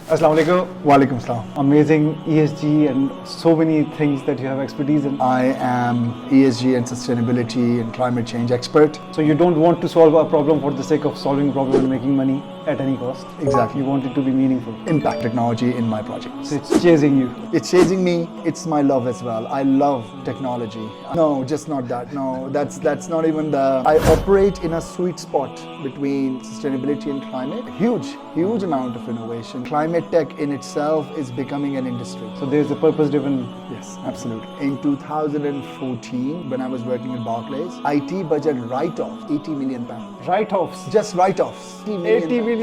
Assalamu alaikum. Walaikum salam. Amazing ESG and so many things that you have expertise in. I am ESG and sustainability and climate change expert. So you don't want to solve a problem for the sake of solving a problem and making money at any cost. Exactly. You want it to be meaningful. Impact technology in my projects. So it's chasing you. It's chasing me. It's my love as well. I love technology. No, just not that. No, that's not even the. I operate in a sweet spot between sustainability and climate. Huge amount of innovation. Climate tech in itself is becoming an industry. So there's a purpose-driven. Yes, absolutely. In 2014, when I was working at Barclays, IT budget write-off, 80 million pounds. Write-offs. Just write-offs. $80 million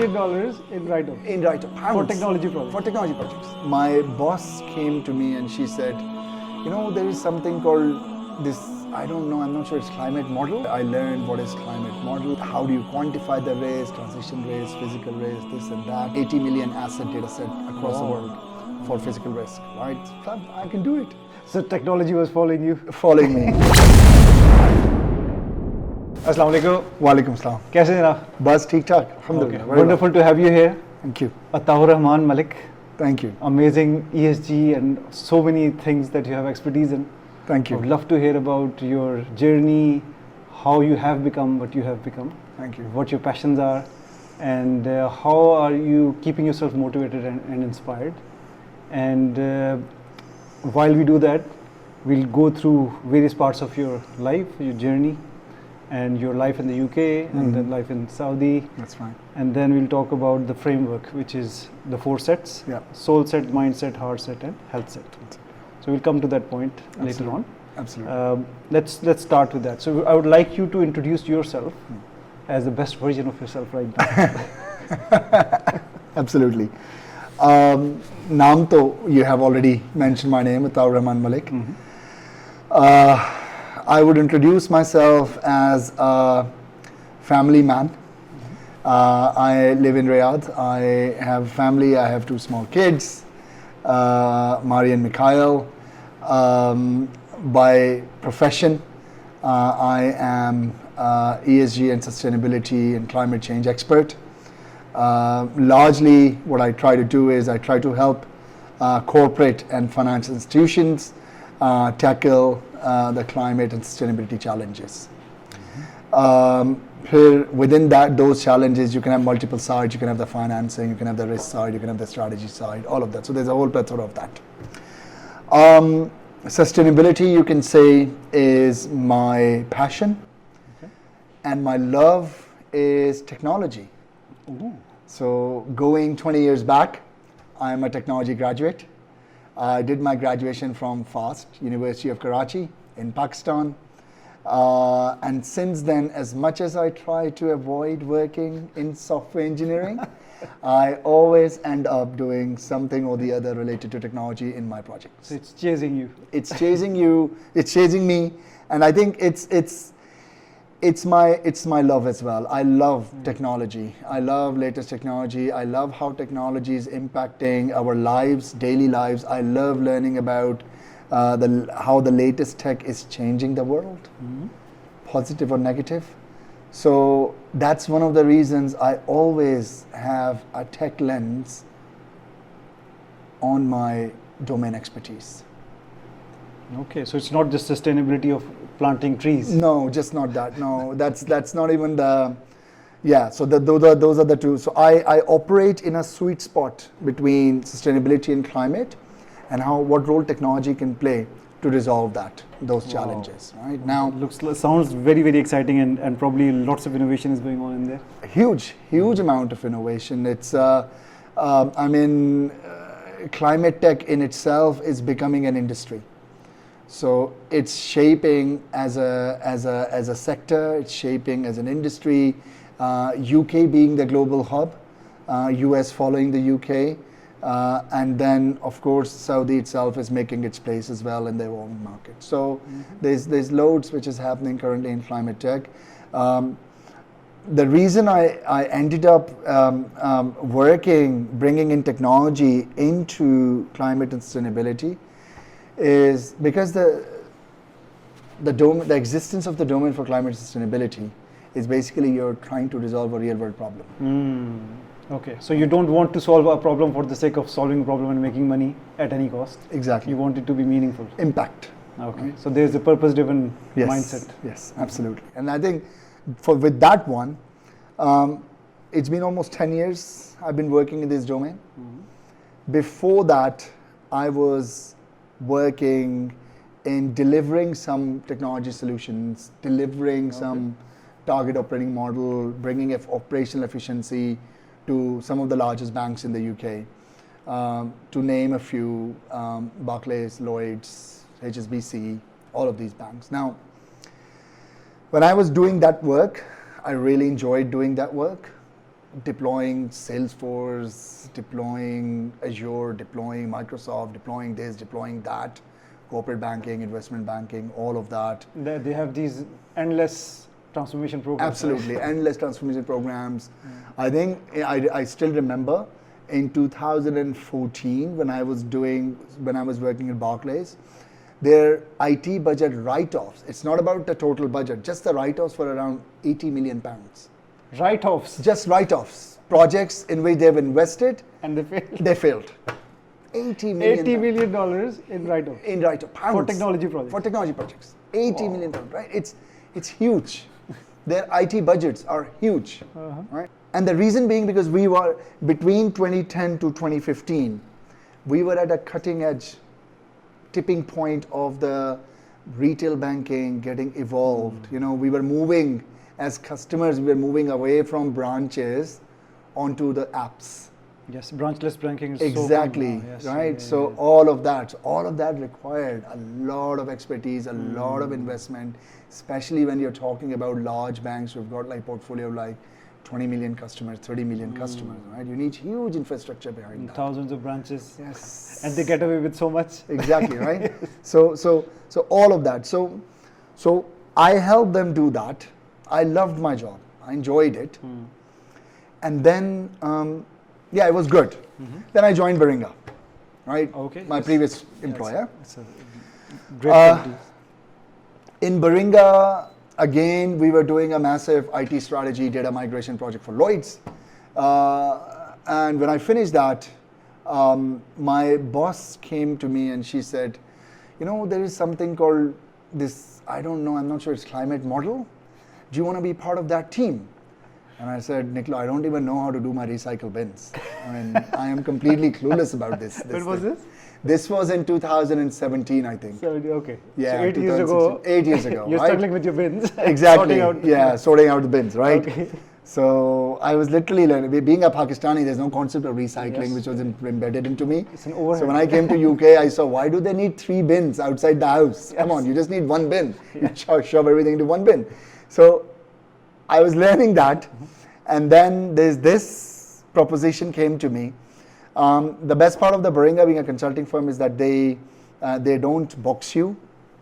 in write-off. In write-off. For technology projects. For technology projects. My boss came to me and she said, you know, there is something called this, I don't know, I'm not sure it's climate model. I learned what is climate model. How do you quantify the risk, transition risk, physical risk, this and that. 80 million asset data set across the world for physical risk, right? I can do it. So technology was following you. Following me. Assalamu alaikum. Walaikum salam. कैसे जनाब? बस ठीक ठाक. Alhamdulillah. Okay. Very Wonderful to have you here. Thank you. Atta Malik. Thank you. Amazing ESG and so many things that you have expertise in. Thank I would you. love to hear about your journey, how you have become what you have become, Thank you. what your passions are, and how are you keeping yourself motivated and inspired. And while we do that, we'll go through various parts of your life, your journey, and your life in the UK and then life in Saudi. That's fine. And then we'll talk about the framework, which is the 4 sets: Yeah. Soulset, Mindset, Heartset, and Healthset. So we'll come to that point later on. Absolutely. Let's start with that. So I would like you to introduce yourself as the best version of yourself right now. Absolutely. Naam to, you have already mentioned my name, Atta Malik. I would introduce myself as a family man. I live in Riyadh. I have family. I have 2 small kids, Mari and Mikhail. By profession, I am ESG and sustainability and climate change expert. Largely, what I try to do is I try to help corporate and financial institutions tackle the climate and sustainability challenges. Within those challenges, you can have multiple sides. You can have the financing, you can have the risk side, you can have the strategy side, all of that. So there's a whole plethora of that. Sustainability, you can say, is my passion, and my love is technology. So going 20 years back, I'm a technology graduate. I did my graduation from FAST, University of Karachi in Pakistan. And since then, as much as I try to avoid working in software engineering, I always end up doing something or the other related to technology in my projects. So it's chasing you. It's chasing you, it's chasing me, and I think it's my love as well. I love technology. I love latest technology. I love how technology is impacting our lives, daily lives. I love learning about how the latest tech is changing the world, positive or negative. So that's one of the reasons I always have a tech lens on my domain expertise. Okay, so it's not just sustainability of planting trees. No, just not that. No, that's not even the. Yeah, so those are the two. So I operate in a sweet spot between sustainability and climate, and what role technology can play to resolve those challenges. Right now, Sounds very, very exciting, and probably lots of innovation is going on in there. huge amount of innovation. It's climate tech in itself is becoming an industry. So it's shaping as a sector. It's shaping as an industry. UK being the global hub, US following the UK, and then of course Saudi itself is making its place as well in their own market. So there's loads which is happening currently in climate tech. The reason I ended up bringing in technology into climate and sustainability is because the existence of the domain for climate sustainability is basically you're trying to resolve a real world problem. Okay, so you don't want to solve a problem for the sake of solving a problem and making money at any cost. Exactly. You want it to be meaningful. Impact. Okay, so there's a purpose-driven Yes. mindset. Yes, absolutely. And I think with that one, it's been almost 10 years I've been working in this domain. Before that, I was working in delivering some technology solutions, delivering some target operating model, bringing operational efficiency to some of the largest banks in the UK. To name a few, Barclays, Lloyds, HSBC, all of these banks. Now, when I was doing that work, I really enjoyed doing that work. Deploying Salesforce, deploying Azure, deploying Microsoft, deploying this, deploying that, corporate banking, investment banking, all of that. They have these endless transformation programs. Absolutely, endless transformation programs. I think I still remember in 2014 when I was working at Barclays, their IT budget write-offs, it's not about the total budget, just the write-offs for around 80 million pounds. Write-offs. Just write-offs. Projects in which they've invested. And they failed. They failed. $80 million. $80 million in write-offs. In write-off. Pounds. For technology projects. For technology projects. $80 million pounds, right? It's huge. Their IT budgets are huge, right? And the reason being because we were, between 2010 to 2015, we were at a cutting edge tipping point of the retail banking getting evolved. You know, we were moving, as customers, we were moving away from branches onto the apps. Yes, branchless banking is exactly, so common now. Yes, right? yeah, So all of that required a lot of expertise, a lot of investment, especially when you're talking about large banks who've got like portfolio like 20 million customers, 30 million customers, right? You need huge infrastructure behind that. Thousands of branches. Yes. And they get away with so much. Exactly, right? So all of that. So I helped them do that. I loved my job. I enjoyed it. And then, it was good. Then I joined Baringa, right? Okay. My previous employer. It's a great company. In Baringa, again, we were doing a massive IT strategy data migration project for Lloyds. And when I finished that, my boss came to me and she said, you know, there is something called this, I don't know, I'm not sure, it's climate model. Do you want to be part of that team? And I said, Nicola, I don't even know how to do my recycle bins. I mean, I am completely clueless about this. When was this? This was in 2017, I think. Okay. Yeah, so 8 years ago. 8 years ago. You're right? struggling with your bins. Exactly. Sorting Sorting out the bins, right? Okay. So I was literally learning. Being a Pakistani, there's no concept of recycling, Yes. which was embedded into me. It's an overhead. So when I came to UK, I saw, why do they need 3 bins outside the house? Come on, you just need 1 bin. You shove everything into 1 bin. So I was learning that. And then there's this proposition came to me. The best part of the Baringa being a consulting firm is that they don't box you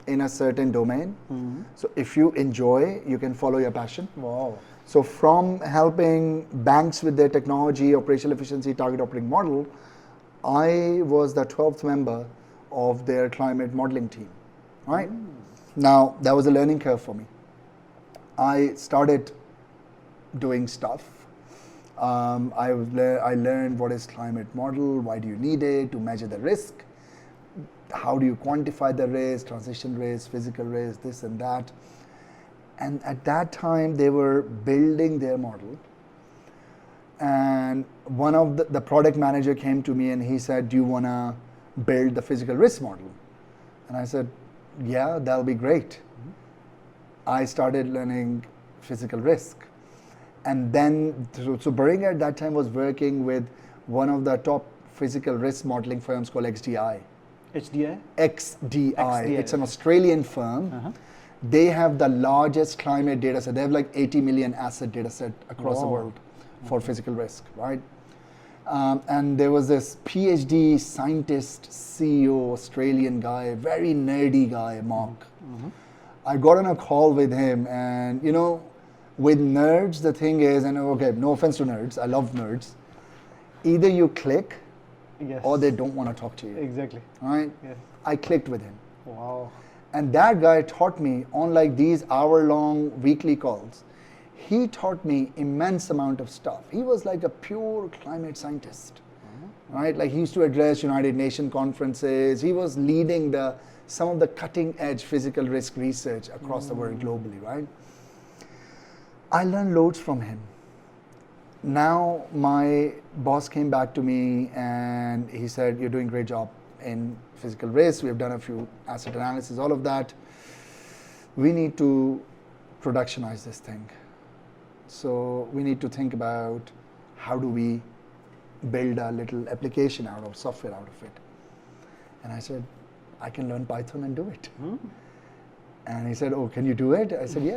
in a certain domain. So if you enjoy, you can follow your passion. Wow. So from helping banks with their technology, operational efficiency, target operating model, I was the 12th member of their climate modeling team, right? Now, that was a learning curve for me. I started doing stuff. I learned what is climate model, why do you need it, to measure the risk, how do you quantify the risk, transition risk, physical risk, this and that. And at that time, they were building their model. And one of the product manager came to me and he said, do you want to build the physical risk model? And I said, yeah, that'll be great. I started learning physical risk. And then, so Baringa at that time was working with one of the top physical risk modeling firms called XDI. HDI? XDI. It's an Australian firm. They have the largest climate data set. They have like 80 million asset data set across the world for physical risk, right? And there was this PhD scientist, CEO, Australian guy, very nerdy guy, Mark. I got on a call with him and, you know, with nerds, the thing is, and okay, no offense to nerds, I love nerds, either you click or they don't want to talk to you. Exactly. Right? Yes. I clicked with him. Wow. And that guy taught me on like these hour-long weekly calls. He taught me immense amount of stuff. He was like a pure climate scientist, right? Like he used to address United Nations conferences. He was leading some of the cutting edge physical risk research across the world globally, right? I learned loads from him. Now my boss came back to me and he said, you're doing a great job in physical risk. We've done a few asset analysis, all of that. We need to productionize this thing. So we need to think about how do we build a little application out of software out of it. And I said, I can learn Python and do it. And he said, oh, can you do it? I said, yeah,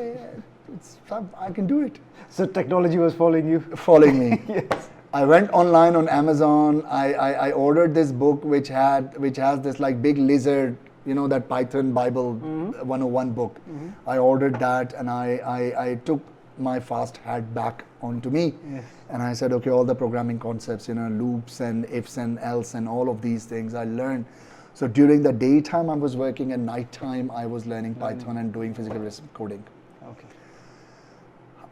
it's fun. I can do it. So technology was following you? Following me. Yes. I went online on Amazon. I ordered this book which has this like big lizard, you know, that Python Bible 101 book. I ordered that and I took my fast hat back onto me. Yes. And I said, okay, all the programming concepts, you know, loops and ifs and else and all of these things I learned. So during the daytime I was working, and nighttime I was learning Python and doing physical risk coding. Okay.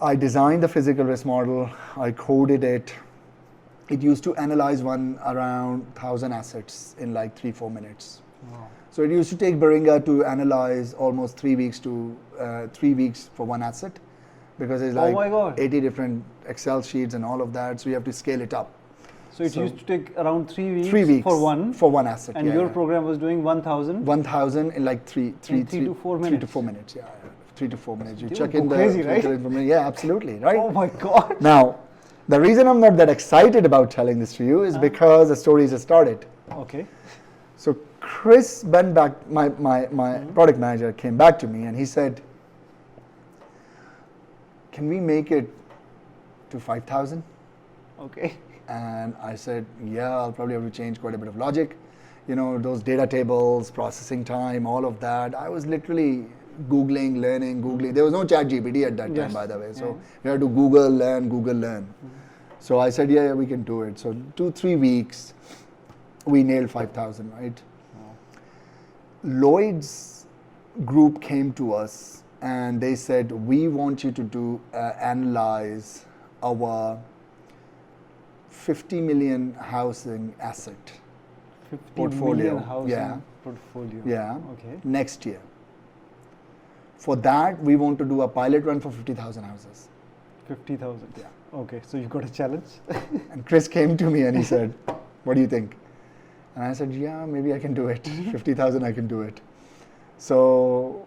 I designed the physical risk model, I coded it. It used to analyze around 1,000 assets in like 3-4 minutes. Wow. So it used to take Baringa to analyze almost 3 weeks for one asset, because it's like Oh my God. 80 different Excel sheets and all of that. So you have to scale it up. So it used to take around 3 weeks, 3 weeks for one asset. and your program was doing 1,000? 1,000 in like 3 to 4 minutes. 3 to 4 minutes, yeah. 3 to 4 minutes. You Dude, check go in the crazy, right? information. Yeah, absolutely, right? Oh my God. Now, the reason I'm not that excited about telling this to you is because the stories have started. Okay. So Chris went back, my product manager came back to me and he said, can we make it to 5,000? Okay. And I said, yeah, I'll probably have to change quite a bit of logic. You know, those data tables, processing time, all of that. I was literally Googling, learning, Googling. There was no chat GPT at that time, Yes. by the way. So Yeah. you had to Google, learn. So I said, yeah, we can do it. So 2-3 weeks, we nailed 5,000, right? Wow. Lloyd's group came to us and they said, we want you to analyze our 50 million housing asset 50 portfolio. million housing Yeah. portfolio. Yeah. Okay. Next year. For that, we want to do a pilot run for 50,000 houses. 50,000. Yeah. Okay. So you got a challenge. And Chris came to me and he said, what do you think? And I said, yeah, maybe I can do it. 50,000, I can do it. So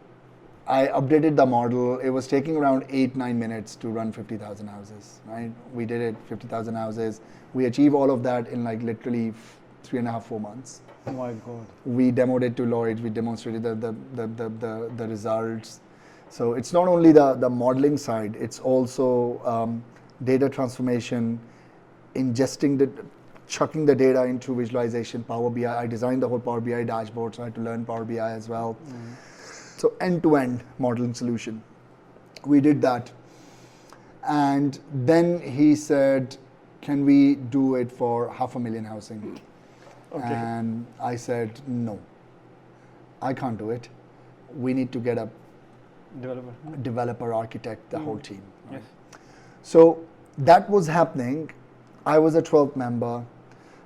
I updated the model. It was taking around 8-9 minutes to run 50,000 houses, right? We did it, 50,000 houses. We achieved all of that in like literally 3.5-4 months. Oh my God. We demoed it to Lloyd's. We demonstrated the results. So it's not only the modeling side, it's also data transformation, chucking the data into visualization, Power BI. I designed the whole Power BI dashboard, so I had to learn Power BI as well. So end-to-end modeling solution. We did that. And then he said, can we do it for 500,000 housing? Okay. And I said, no, I can't do it. We need to get a developer, architect, the whole team. Right? Yes. So that was happening. I was a 12th member,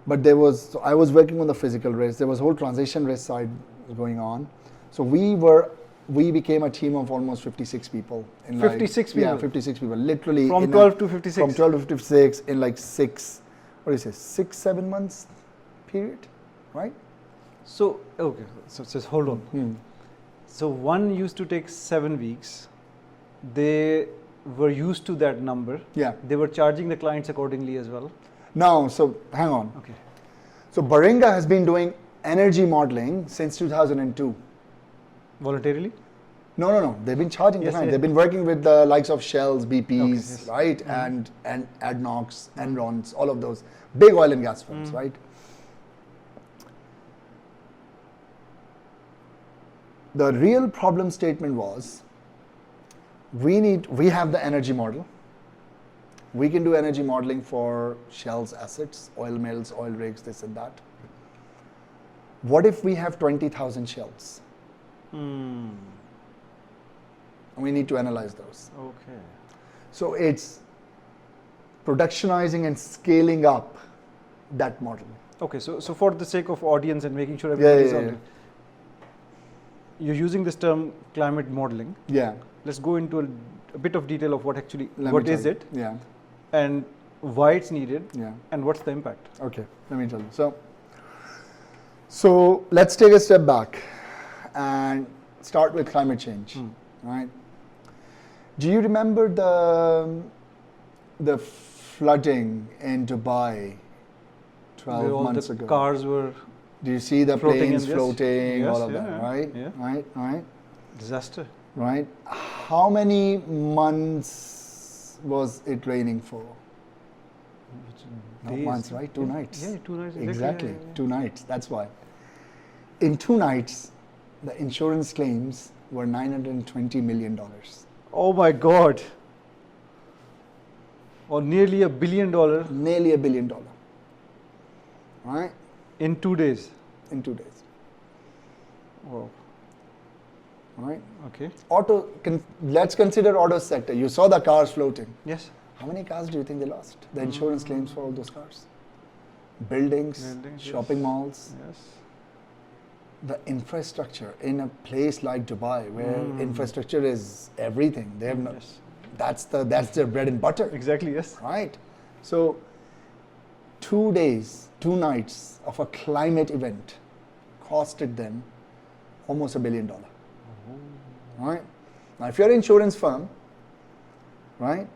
but I was working on the physical risk. There was whole transition risk side going on. So we became a team of almost 56 people. 56 people? Yeah, 56 people. Literally. From 12 to 56? From 12 to 56 in like 6-7 months period, right? So, okay. So just hold on. So one used to take 7 weeks. They were used to that number. Yeah. They were charging the clients accordingly as well. No, so hang on. Okay. So Baringa has been doing energy modeling since 2002. Voluntarily? No. They've been charging the Yes, client. yeah. They've been working with the likes of Shells, BPs, yes. right? And ADNOCs, Enrons, all of those big oil and gas firms, right? The real problem statement was, we have the energy model. We can do energy modeling for Shell's assets, oil mills, oil rigs, this and that. What if we have 20,000 Shells? We need to analyze those. Okay. So it's productionizing and scaling up that model. Okay, so for the sake of audience and making sure everybody is on it, you're using this term climate modeling. Yeah. Let's go into a bit of detail of what actually, Let what me is tell it, you. Yeah. and why it's needed, Yeah. and what's the impact. Okay, let me tell you. So let's take a step back and start with climate change, right? Do you remember the flooding in Dubai 12 Where months all the ago? cars were Do you see the floating planes in this? floating, Yes, all of yeah, that, right? yeah. Right? disaster. Right? How many months was it raining for? Not Days. months, right? 2 Yeah, nights. Yeah, 2 nights. Exactly, Yeah, yeah. 2 nights. That's why. In 2 nights, the insurance claims were $920 million. Oh my God. Or nearly $1 billion Nearly $1 billion. Right? in 2 days. In 2 days. Wow. Right? Okay. Let's consider auto sector. You saw the cars floating. Yes. How many cars do you think they lost? The insurance claims for all those cars. Buildings, shopping yes. malls. Yes. The infrastructure in a place like Dubai, where infrastructure is everything. They have no, Yes. that's their bread and butter. Exactly. Yes. Right? So 2 days, 2 nights of a climate event costed them almost $1 billion. Right? Now, if you're an insurance firm, right,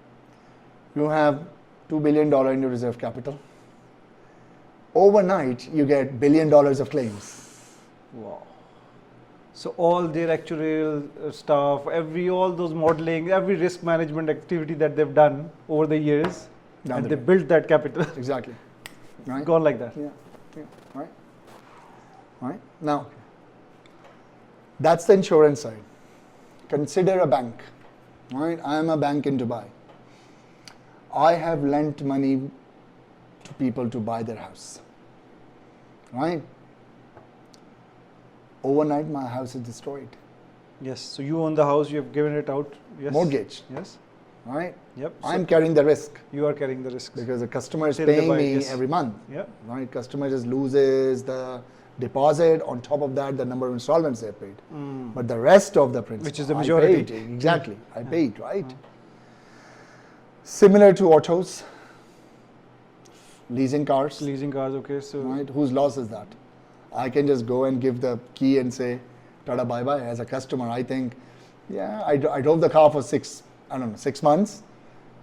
you have $2 billion in your reserve capital. Overnight, you get $1 billion of claims. Wow. So all their actuarial stuff, all those modeling, every risk management activity that they've done over the years, Down and the they drain. built that capital, Exactly. Right? gone like that. Yeah. Right? Right? Now, that's the insurance side. Consider a bank. Right? I am a bank in Dubai. I have lent money to people to buy their house. Right? Overnight, my house is destroyed. Yes. So you own the house, you have given it out. Yes. Mortgage. Yes. Right? Yep. I'm carrying the risk You are carrying the risks. because the customer is Till they paying buy, me yes. every month. Yeah. Right? Customer just loses the deposit. On top of that, the number of installments they paid. But the rest of the principal, Which is the I majority. paid. Exactly. I paid, right? Similar to autos, leasing cars, Leasing cars. Okay. So right? Whose loss is that? I can just go and give the key and say, Tata bye bye. As a customer, I think, yeah, I drove the car for 6 months,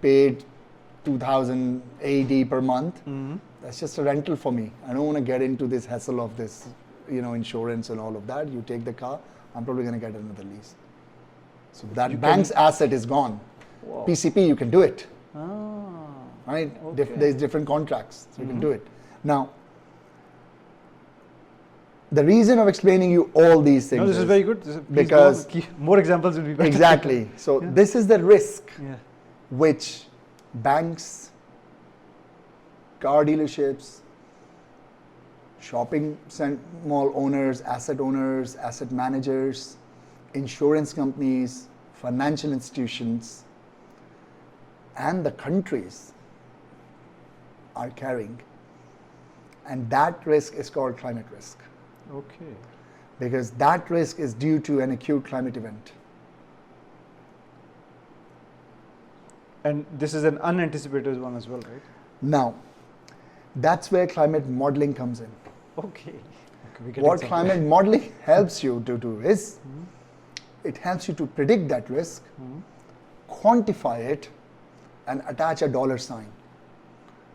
paid 2,000 AED per month. That's just a rental for me. I don't want to get into this hassle of this, insurance and all of that. You take the car, I'm probably going to get another lease. So that bank's asset is gone. Wow. PCP, you can do it, Ah. right? Okay. There's different contracts, so you can do it. Now, the reason of explaining you all these things No, this is very good. Please because- go on. More examples will be better. exactly. So this is the risk Yeah. which banks, car dealerships, shopping mall owners, asset managers, insurance companies, financial institutions, and the countries are carrying. And that risk is called climate risk, Okay. because that risk is due to an acute climate event. And this is an unanticipated one as well, right? Now, that's where climate modeling comes in. Okay. We get What example. climate modeling helps you to do is, it helps you to predict that risk, quantify it, and attach a dollar sign.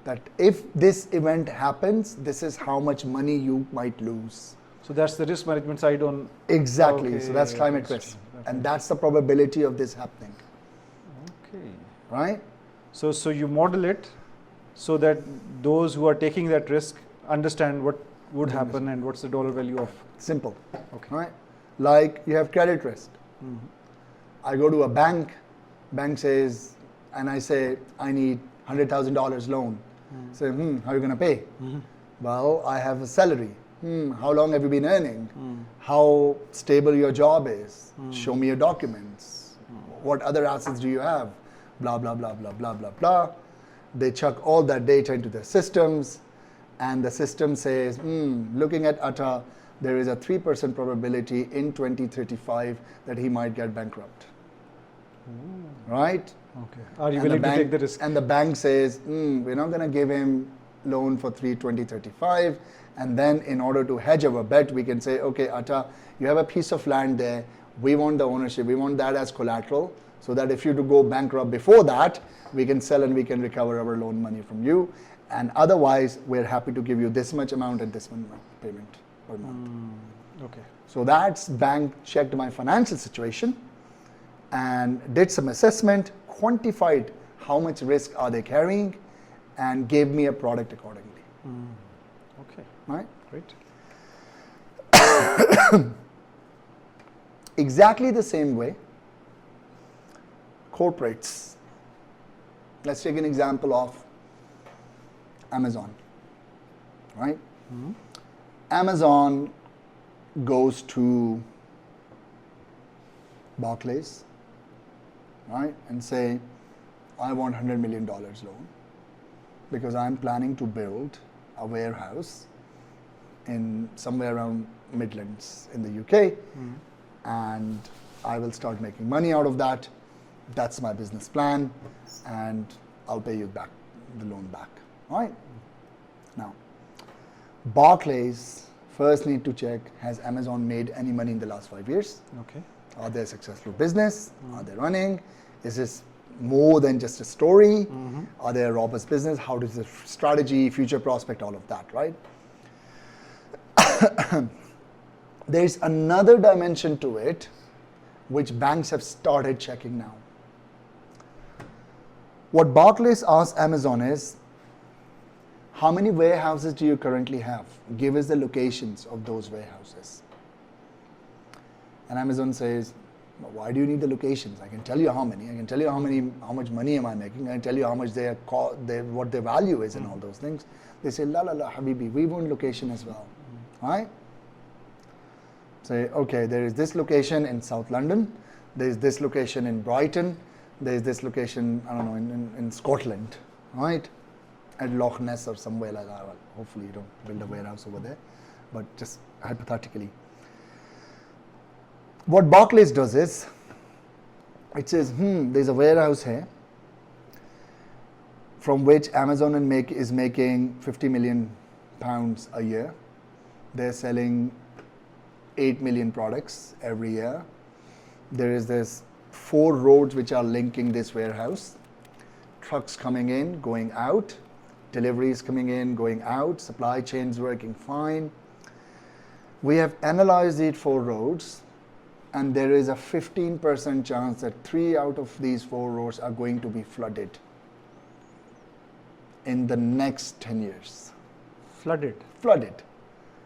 That if this event happens, this is how much money you might lose. So that's the risk management side on. Exactly. Okay, So that's climate okay, risk. okay. And that's the probability of this happening. Okay. Right? So you model it so that those who are taking that risk understand what would happen and what's the dollar value of. Simple. Okay. Right? Like you have credit risk. I go to a bank says, and I say, I need $100,000 loan. Say, how are you going to pay? Well, I have a salary. How long have you been earning? How stable your job is? Show me your documents. What other assets do you have? blah, blah, blah, blah, blah, blah, blah. They chuck all that data into their systems, and the system says, looking at Atta, there is a 3% probability in 2035 that he might get bankrupt. Right? Okay. Are you willing to take the risk? And the bank says, we're not going to give him loan for 2035. And then in order to hedge our bet, we can say, okay, Atta, you have a piece of land there. We want the ownership. We want that as collateral, so that if you to go bankrupt before that, we can sell and we can recover our loan money from you. And otherwise, we're happy to give you this much amount and this much payment per month. Okay. So that's bank checked my financial situation and did some assessment, quantified how much risk are they carrying, and gave me a product accordingly. Okay. Right? Great. Exactly the same way, corporates. Let's take an example of Amazon, right? Amazon goes to Barclays, right, and say, I want $100 million loan because I'm planning to build a warehouse in somewhere around Midlands in the UK, and I will start making money out of that. That's my business plan, and I'll pay you back the loan back. All right? Now, Barclays first need to check, has Amazon made any money in the last 5 years? Okay. Are they a successful business? Are they running? Is this more than just a story? Are they a robust business? How does the strategy, future prospect, all of that, right? There's another dimension to it, which banks have started checking now. What Barclays asks Amazon is, how many warehouses do you currently have? Give us the locations of those warehouses. And Amazon says, why do you need the locations? I can tell you how many. I can tell you how much money am I making. I can tell you how much what their value is and all those things. They say, la la la, Habibi, we want location as well. Right? Say, okay, there is this location in South London. There is this location in Brighton. There is this location, I don't know, in Scotland. Right? At Loch Ness or somewhere like that. Well, hopefully you don't build a warehouse over there, but just hypothetically. What Barclays does is, it says, there's a warehouse here from which Amazon is making £50 million a year. They're selling 8 million products every year. There is this 4 roads which are linking this warehouse. Trucks coming in, going out, deliveries coming in, going out, supply chains working fine. We have analyzed these 4 roads, and there is a 15% chance that 3 out of these 4 roads are going to be flooded in the next 10 years. Flooded? Flooded.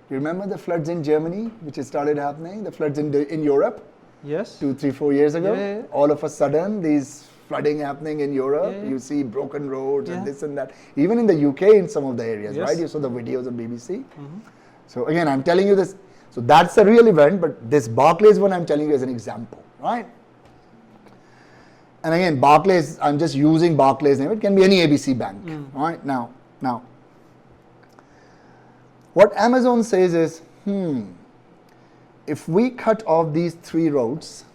You remember the floods in Germany, which has started happening, the floods in Europe? Yes. 2, 3, 4 years ago? Yeah. All of a sudden, these flooding happening in Europe, Yeah. you see broken roads and this and that. Even in the UK in some of the areas, right? You saw the videos on BBC. So again, I'm telling you this. So that's a real event, but this Barclays one I'm telling you as an example, right? And again, Barclays, I'm just using Barclays name. It can be any ABC bank, right? Now, what Amazon says is, if we cut off these 3 roads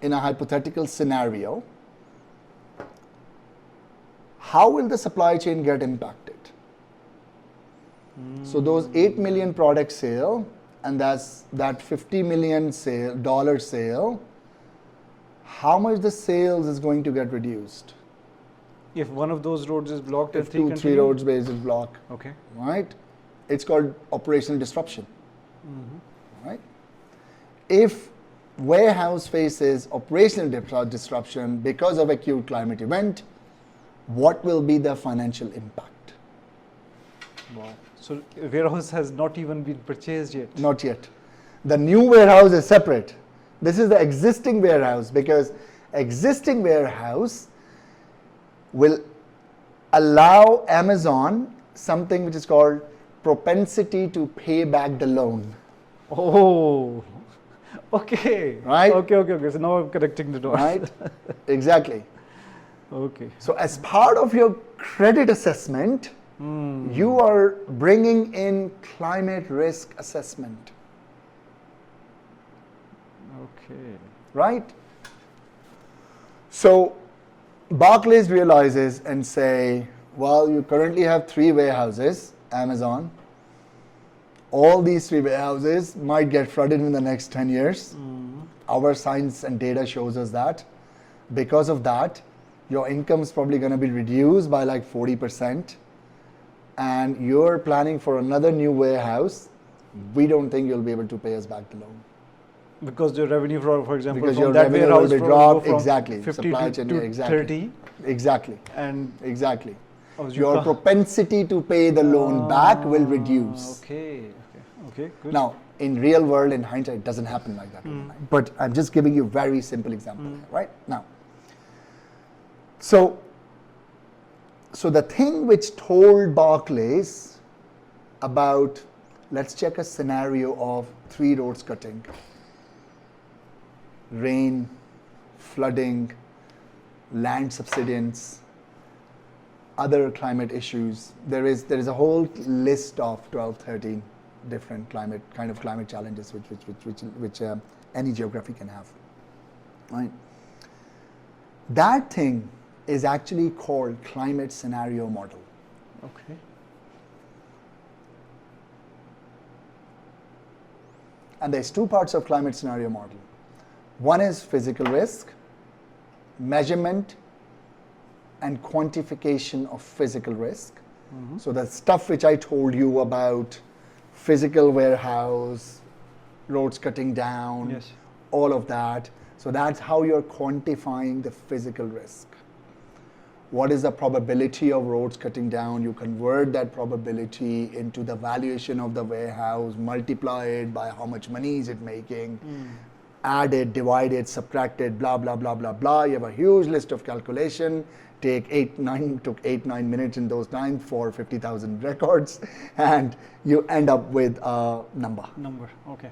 in a hypothetical scenario, how will the supply chain get impacted? So those 8 million product sale, and that's that $50 million sale, how much the sales is going to get reduced? If one of those roads is blocked and If 3 roads base is blocked, okay, right? It's called operational disruption, right? If warehouse faces operational disruption because of acute climate event, what will be the financial impact? Wow. So warehouse has not even been purchased yet? Not yet. The new warehouse is separate. This is the existing warehouse, because existing warehouse will allow Amazon something which is called propensity to pay back the loan. Oh, okay. Right? Okay. So now I'm connecting the dots. Right? Exactly. Okay. So as part of your credit assessment, you are bringing in climate risk assessment, Okay. right? So Barclays realizes and say, well, you currently have 3 warehouses, Amazon. All these 3 warehouses might get flooded in the next 10 years. Our science and data shows us that. Because of that, your income is probably going to be reduced by like 40%. And you're planning for another new warehouse. We don't think you'll be able to pay us back the loan. Because your revenue, for example, Because from your that revenue warehouse will from, drop, go from exactly. 50 Supply to, chain, to yeah, exactly. 30, Exactly. and Exactly. you Your can't- propensity to pay the loan back will reduce. Okay, good. Now, in real world, in hindsight, it doesn't happen like that overnight. But I'm just giving you a very simple example here, right? Now, so the thing which told Barclays about, let's check a scenario of 3 roads cutting, rain, flooding, land subsidence, other climate issues. There is a whole list of 12, 13 different climate challenges which any geography can have, right? That thing is actually called climate scenario model. Okay. And there's 2 parts of climate scenario model. One is physical risk, measurement and quantification of physical risk. So the stuff which I told you about, physical warehouse, roads cutting down, Yes. all of that. So that's how you're quantifying the physical risk. What is the probability of roads cutting down? You convert that probability into the valuation of the warehouse, multiply it by how much money is it making, add it, divide it, subtract it, blah, blah, blah, blah, blah. You have a huge list of calculation. Took 8-9 minutes in those times for 50,000 records, and you end up with a number. Okay.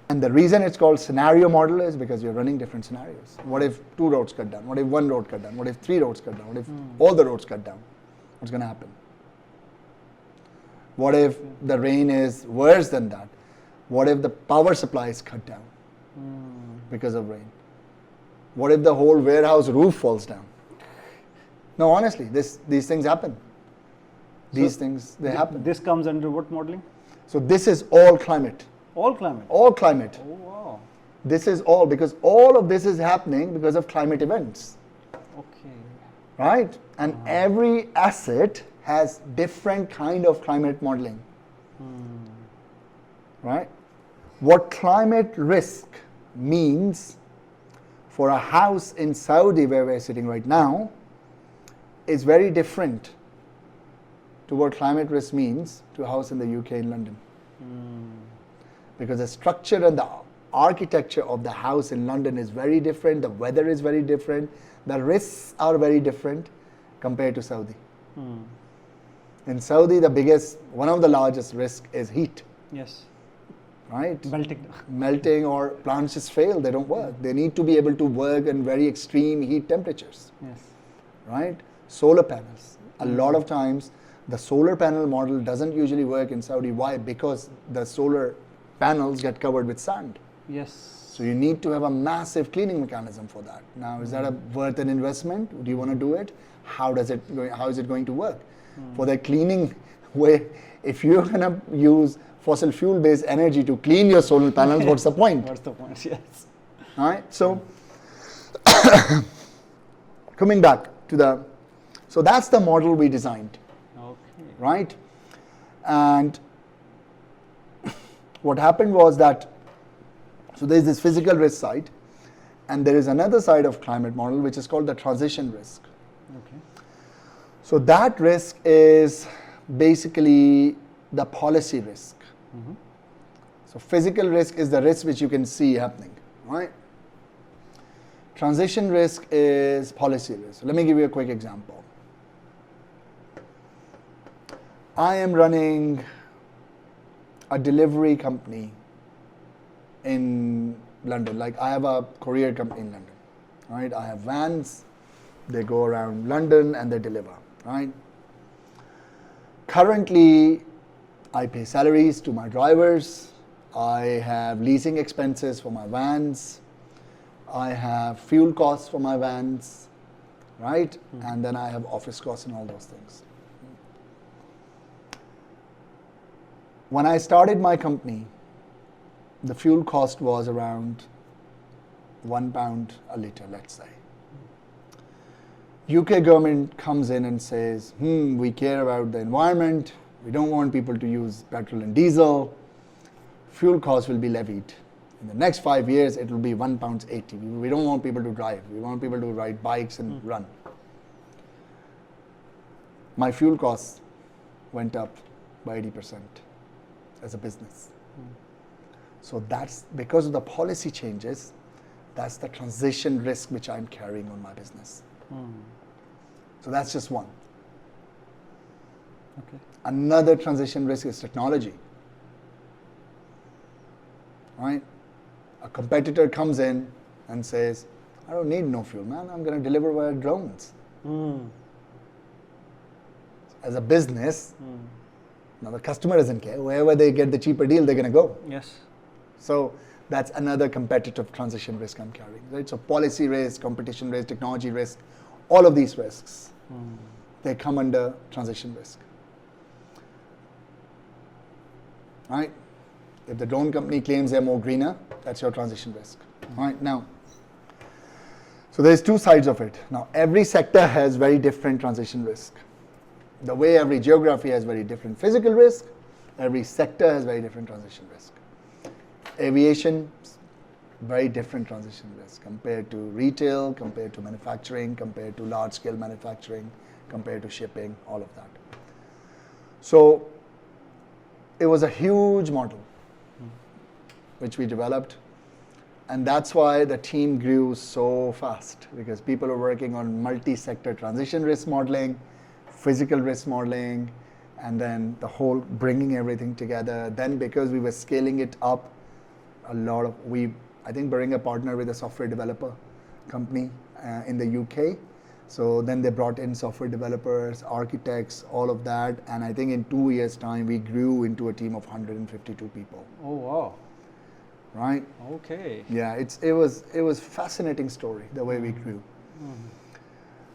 And the reason it's called scenario model is because you're running different scenarios. What if 2 roads cut down? What if 1 road cut down? What if 3 roads cut down? What if all the roads cut down? What's going to happen? What if the rain is worse than that? What if the power supply is cut down because of rain? What if the whole warehouse roof falls down? No, honestly, these things happen. These things, they happen. This comes under what modeling? So this is all climate. All climate. All climate. Oh, wow. This is all, because all of this is happening because of climate events, Okay. right? And every asset has different kind of climate modeling, right? What climate risk means for a house in Saudi where we're sitting right now is very different to what climate risk means to a house in the UK in London. Because the structure and the architecture of the house in London is very different, the weather is very different, the risks are very different compared to Saudi. In Saudi, one of the largest risks is heat, Yes. right? Melting. Melting, or plants just fail, they don't work. They need to be able to work in very extreme heat temperatures, Yes. right? Solar panels. A lot of times, the solar panel model doesn't usually work in Saudi. Why? Because the solar panels get covered with sand. Yes. So you need to have a massive cleaning mechanism for that. Now, is that worth an investment? Do you want to do it? How is it going to work? For the cleaning way, if you're going to use fossil fuel-based energy to clean your solar panels, what's the point? What's the point? Yes. All right. So coming back to so that's the model we designed, Okay. right? And what happened was that, so there's this physical risk side, and there is another side of climate model which is called the transition risk. Okay. So that risk is basically the policy risk. So physical risk is the risk which you can see happening, right? Transition risk is policy risk. So let me give you a quick example. I am running a delivery company in London. Like, I have a courier company in London, right? I have vans, They go around London and they deliver, right? Currently, I pay salaries to my drivers. I have leasing expenses for my vans. I have fuel costs for my vans, right? And then I have office costs and all those things. When I started my company, the fuel cost was around £1 a litre, let's say. UK government comes in and says, we care about the environment, we don't want people to use petrol and diesel, fuel costs will be levied. In the next 5 years, it will be £1.80. We don't want people to drive, we want people to ride bikes and run. My fuel costs went up by 80% as a business. So that's because of the policy changes, that's the transition risk which I'm carrying on my business. So that's just one. Okay. Another transition risk is technology. Right? A competitor comes in and says, I don't need no fuel, man. I'm going to deliver via drones. As a business, now the customer doesn't care. Wherever they get the cheaper deal, they're going to go. Yes. So that's another competitive transition risk I'm carrying. Right? So policy risk, competition risk, technology risk, all of these risks, they come under transition risk. Right? If the drone company claims they're more greener, that's your transition risk. Right? Now, so there's two sides of it. Now, every sector has very different transition risk. The way every geography has very different physical risk, every sector has very different transition risk. Aviation, very different transition risk compared to retail, compared to manufacturing, compared to large-scale manufacturing, compared to shipping, all of that. So it was a huge model which we developed, and that's why the team grew so fast, because people are working on multi-sector transition risk modeling, physical risk modeling, and then the whole bringing everything together. Then because we were scaling it up, I think Baringa partnered with a software developer company in the UK. So then they brought in software developers, architects, all of that. And I think in 2 years' time, we grew into a team of 152 people. Oh, wow. Right? Okay. Yeah, it was fascinating story, the way we grew.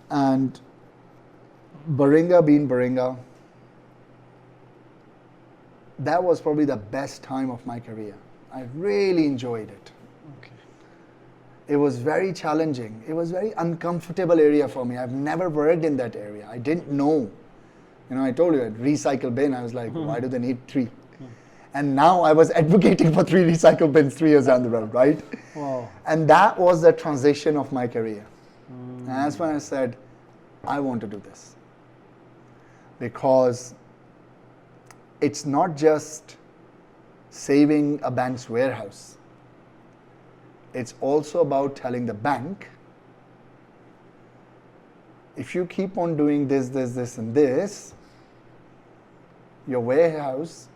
And Baringa being Baringa, that was probably the best time of my career. I really enjoyed it. Okay. It was very challenging. It was very uncomfortable area for me. I've never worked in that area. I didn't know. I told you, at recycle bin, I was like, why do they need 3? And now I was advocating for 3 recycle bins 3 years down the road, right? Wow. And that was the transition of my career. And that's when I said, I want to do this. Because it's not just saving a bank's warehouse. It's also about telling the bank, if you keep on doing this, and this, your warehouse,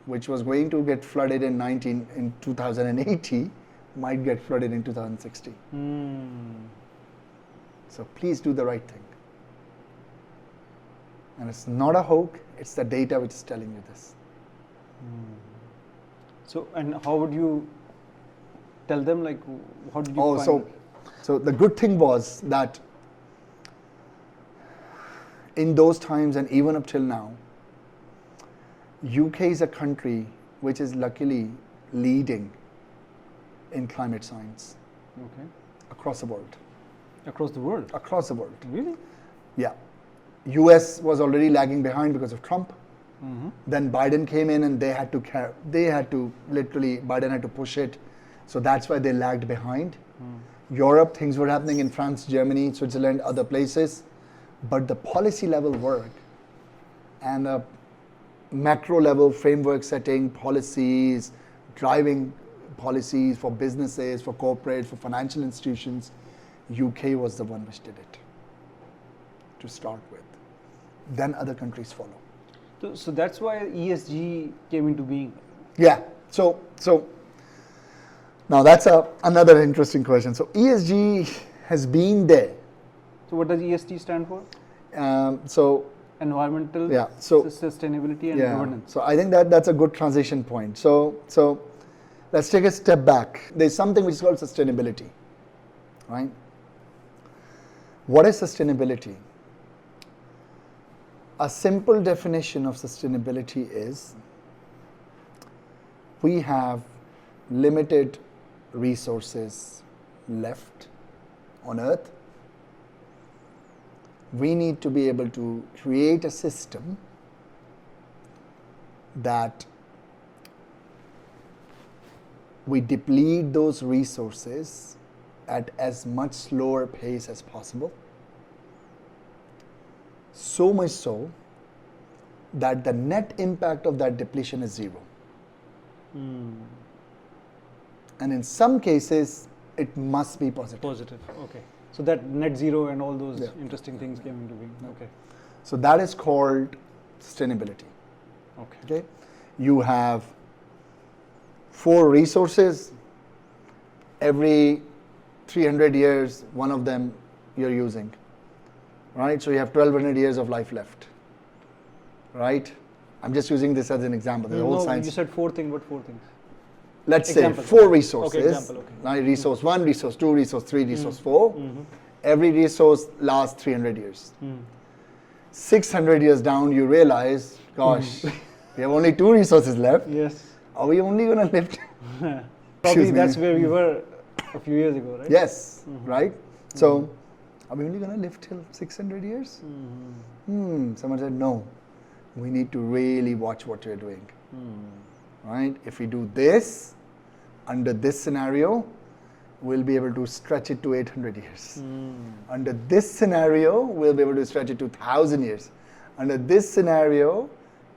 which was going to get flooded in 2080, might get flooded in 2060. So please do the right thing. And it's not a hoax, it's the data which is telling you this. So, and how would you tell them, like, how did you find So the good thing was that in those times and even up till now, UK is a country which is luckily leading in climate science. Okay. Across the world. Across the world? Across the world. Really? Yeah. US was already lagging behind because of Trump. Then Biden came in and Biden had to push it. So that's why they lagged behind. Europe, things were happening in France, Germany, Switzerland, other places. But the policy level work and the macro level framework setting policies, driving policies for businesses, for corporates, for financial institutions, UK was the one which did it to start with. Then other countries follow. So that's why ESG came into being. Yeah. So now that's another interesting question. So ESG has been there So what does ESG stand for? So Environmental, yeah, so sustainability and yeah, governance. so I think that's a good transition point. So let's take a step back. There's something which is called sustainability, right? What is sustainability? A simple definition of sustainability is we have limited resources left on Earth. We need to be able to create a system that we deplete those resources at as much slower pace as possible. So much so that the net impact of that depletion is zero. And in some cases, it must be positive. Positive, okay. So that net zero and all those Yeah. interesting things came into being. Okay. So that is called sustainability. Okay. Okay, you have 4 resources. Every 300 years, one of them you're using, right? So you have 1200 years of life left, right? I'm just using this as an example. There's a whole No, science. you said 4 things. What 4 things? Let's Example. say 4 resources. Okay, example, okay. Right? Resource 1, resource 2, resource 3, resource 4. Every resource lasts 300 years. 600 years down, you realize, gosh, we have only 2 resources left. Yes. Are we only going to live? Probably Excuse me. that's where we were a few years ago, right? Yes, right? So, are we only going to live till 600 years? Someone said, no. We need to really watch what we're doing. Right? If we do this, under this scenario, we'll be able to stretch it to 800 years. Under this scenario, we'll be able to stretch it to 1,000 years. Under this scenario,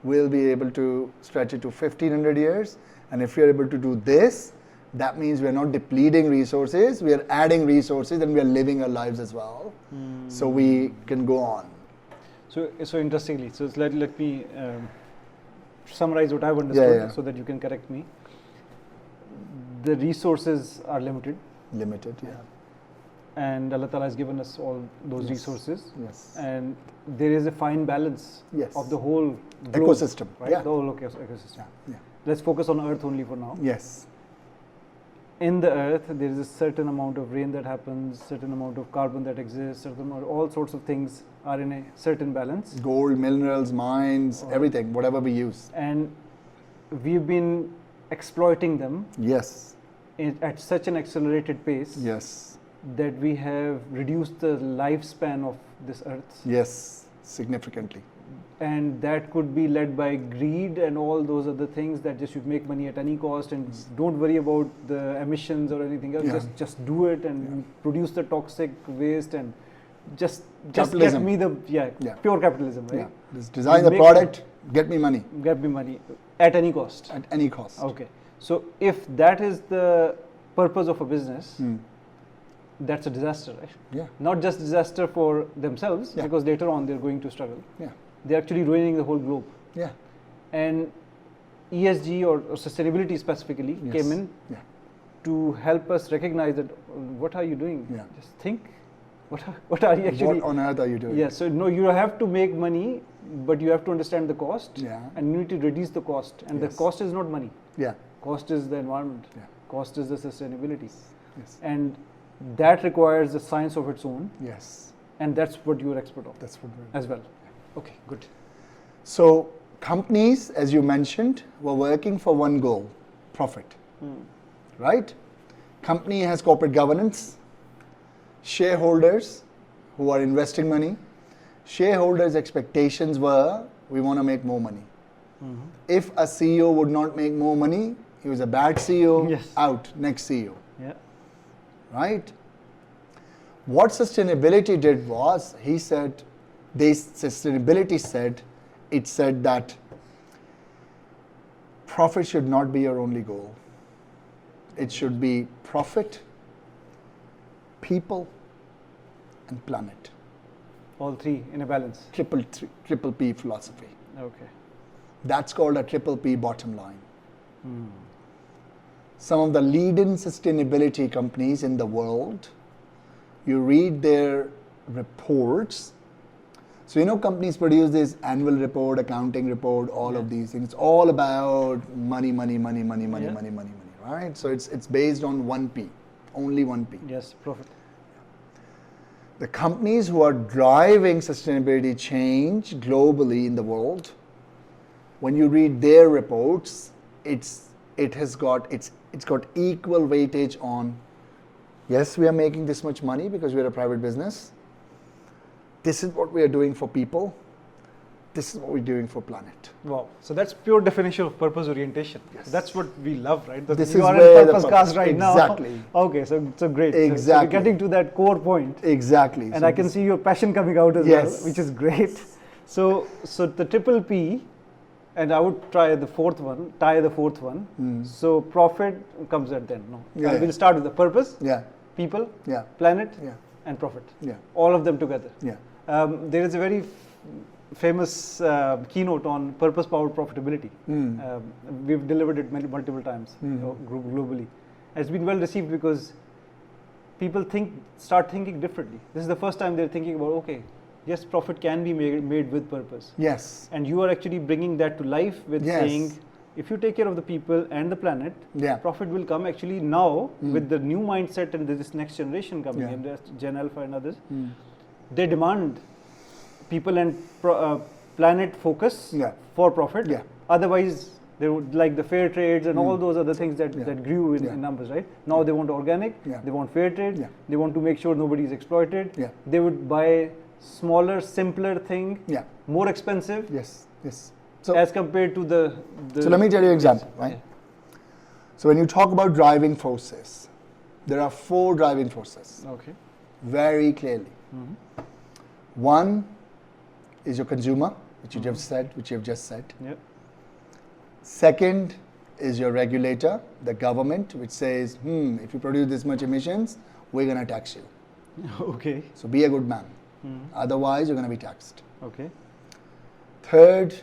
we'll be able to stretch it to 1,500 years. And if we're able to do this, that means we're not depleting resources, we are adding resources and we are living our lives as well. So we can go on. So interestingly, so let me summarize what I've understood Yeah. so that you can correct me. The resources are limited Limited, yeah. and Allah Ta'ala has given us all those Yes. resources. Yes. And there is a fine balance Yes. of the whole globe, Ecosystem, right? yeah. The whole ecosystem. Yeah. Let's focus on Earth only for now. Yes. In the Earth, there is a certain amount of rain that happens, certain amount of carbon that exists, certain amount, all sorts of things are in a certain balance. Gold, minerals, mines, Oh. everything, whatever we use. And we've been exploiting them Yes. at such an accelerated pace Yes. that we have reduced the lifespan of this Earth. Yes. Significantly. And that could be led by greed and all those other things that just you make money at any cost and don't worry about the emissions or anything else. Yeah. Just do it and produce the toxic waste and just Capitalism. get me the Yeah. pure capitalism, right? Yeah. Just design the Make- product, get me money Get me money at any cost. at any cost. Okay. So if that is the purpose of a business, that's a disaster, right? Yeah. Not just disaster for themselves, Yeah. because later on they're going to struggle. Yeah. They're actually ruining the whole globe. Yeah. And ESG or sustainability specifically Yes. came in Yeah. to help us recognize that what are you doing? Yeah. Just think. What are you actually? What on earth are you doing? Yeah. So no, you have to make money, but you have to understand the cost. Yeah. And you need to reduce the cost. And Yes. the cost is not money. Yeah. Cost is the environment. Yeah. Cost is the sustainability. Yes. And that requires a science of its own. Yes. And that's what you're expert of That's what we're as well. Okay, good. So companies, as you mentioned, were working for one goal, profit. Right? Company has corporate governance, shareholders who are investing money. Shareholders' expectations were, we want to make more money. If a CEO would not make more money, he was a bad CEO, Yes. out, next CEO. Yeah. Right? What sustainability did was, sustainability said, it said that profit should not be your only goal. It should be profit, people, and planet. All three in a balance. Triple P philosophy. Okay. That's called a triple P bottom line. Some of the leading sustainability companies in the world, you read their reports. So, you know, companies produce this annual report, accounting report, all of these things. It's all about money, right? So it's based on 1P, only 1P. Yes, profit. The companies who are driving sustainability change globally in the world, when you read their reports, it's got equal weightage on, yes, we are making this much money because we are a private business. This is what we are doing for people. This is what we're doing for planet. Wow. So that's pure definition of purpose orientation. Yes. That's what we love, right? This you is are where in the purpose cast right now. Exactly. Okay, so great. Exactly. So we're getting to that core point. Exactly. And So I can see your passion coming out as Yes. well, which is great. So the triple P, and I would tie the fourth one. So profit comes at the end. No, Yeah, we'll start with the purpose, Yeah. people, Yeah. planet, Yeah. and profit. Yeah. All of them together. Yeah. There is a very famous keynote on purpose-powered profitability. We've delivered it multiple times globally. It's been well received because people start thinking differently. This is the first time they're thinking about, okay, yes, profit can be made with purpose. Yes. And you are actually bringing that to life with Yes. saying, if you take care of the people and the planet, Yeah. profit will come. Actually now, with the new mindset and this next generation coming Yeah. in, there's Gen Alpha and others, they demand people and planet focus Yeah. for profit. Yeah. Otherwise, they would like the fair trades and all those other things that, Yeah. that grew in, Yeah. in numbers, right? Now they want organic, Yeah. they want fair trade, Yeah. they want to make sure nobody is exploited. Yeah. They would buy smaller, simpler thing, Yeah. more expensive Yes. Yes. So, as compared to the so let me tell you an example, right? Yeah. So when you talk about driving forces, there are 4 driving forces, Okay. very clearly. One is your consumer, which you have just said. Yeah. Second is your regulator, the government, which says, if you produce this much emissions, we're going to tax you. Okay. So be a good man. Otherwise, you're going to be taxed. Okay. Third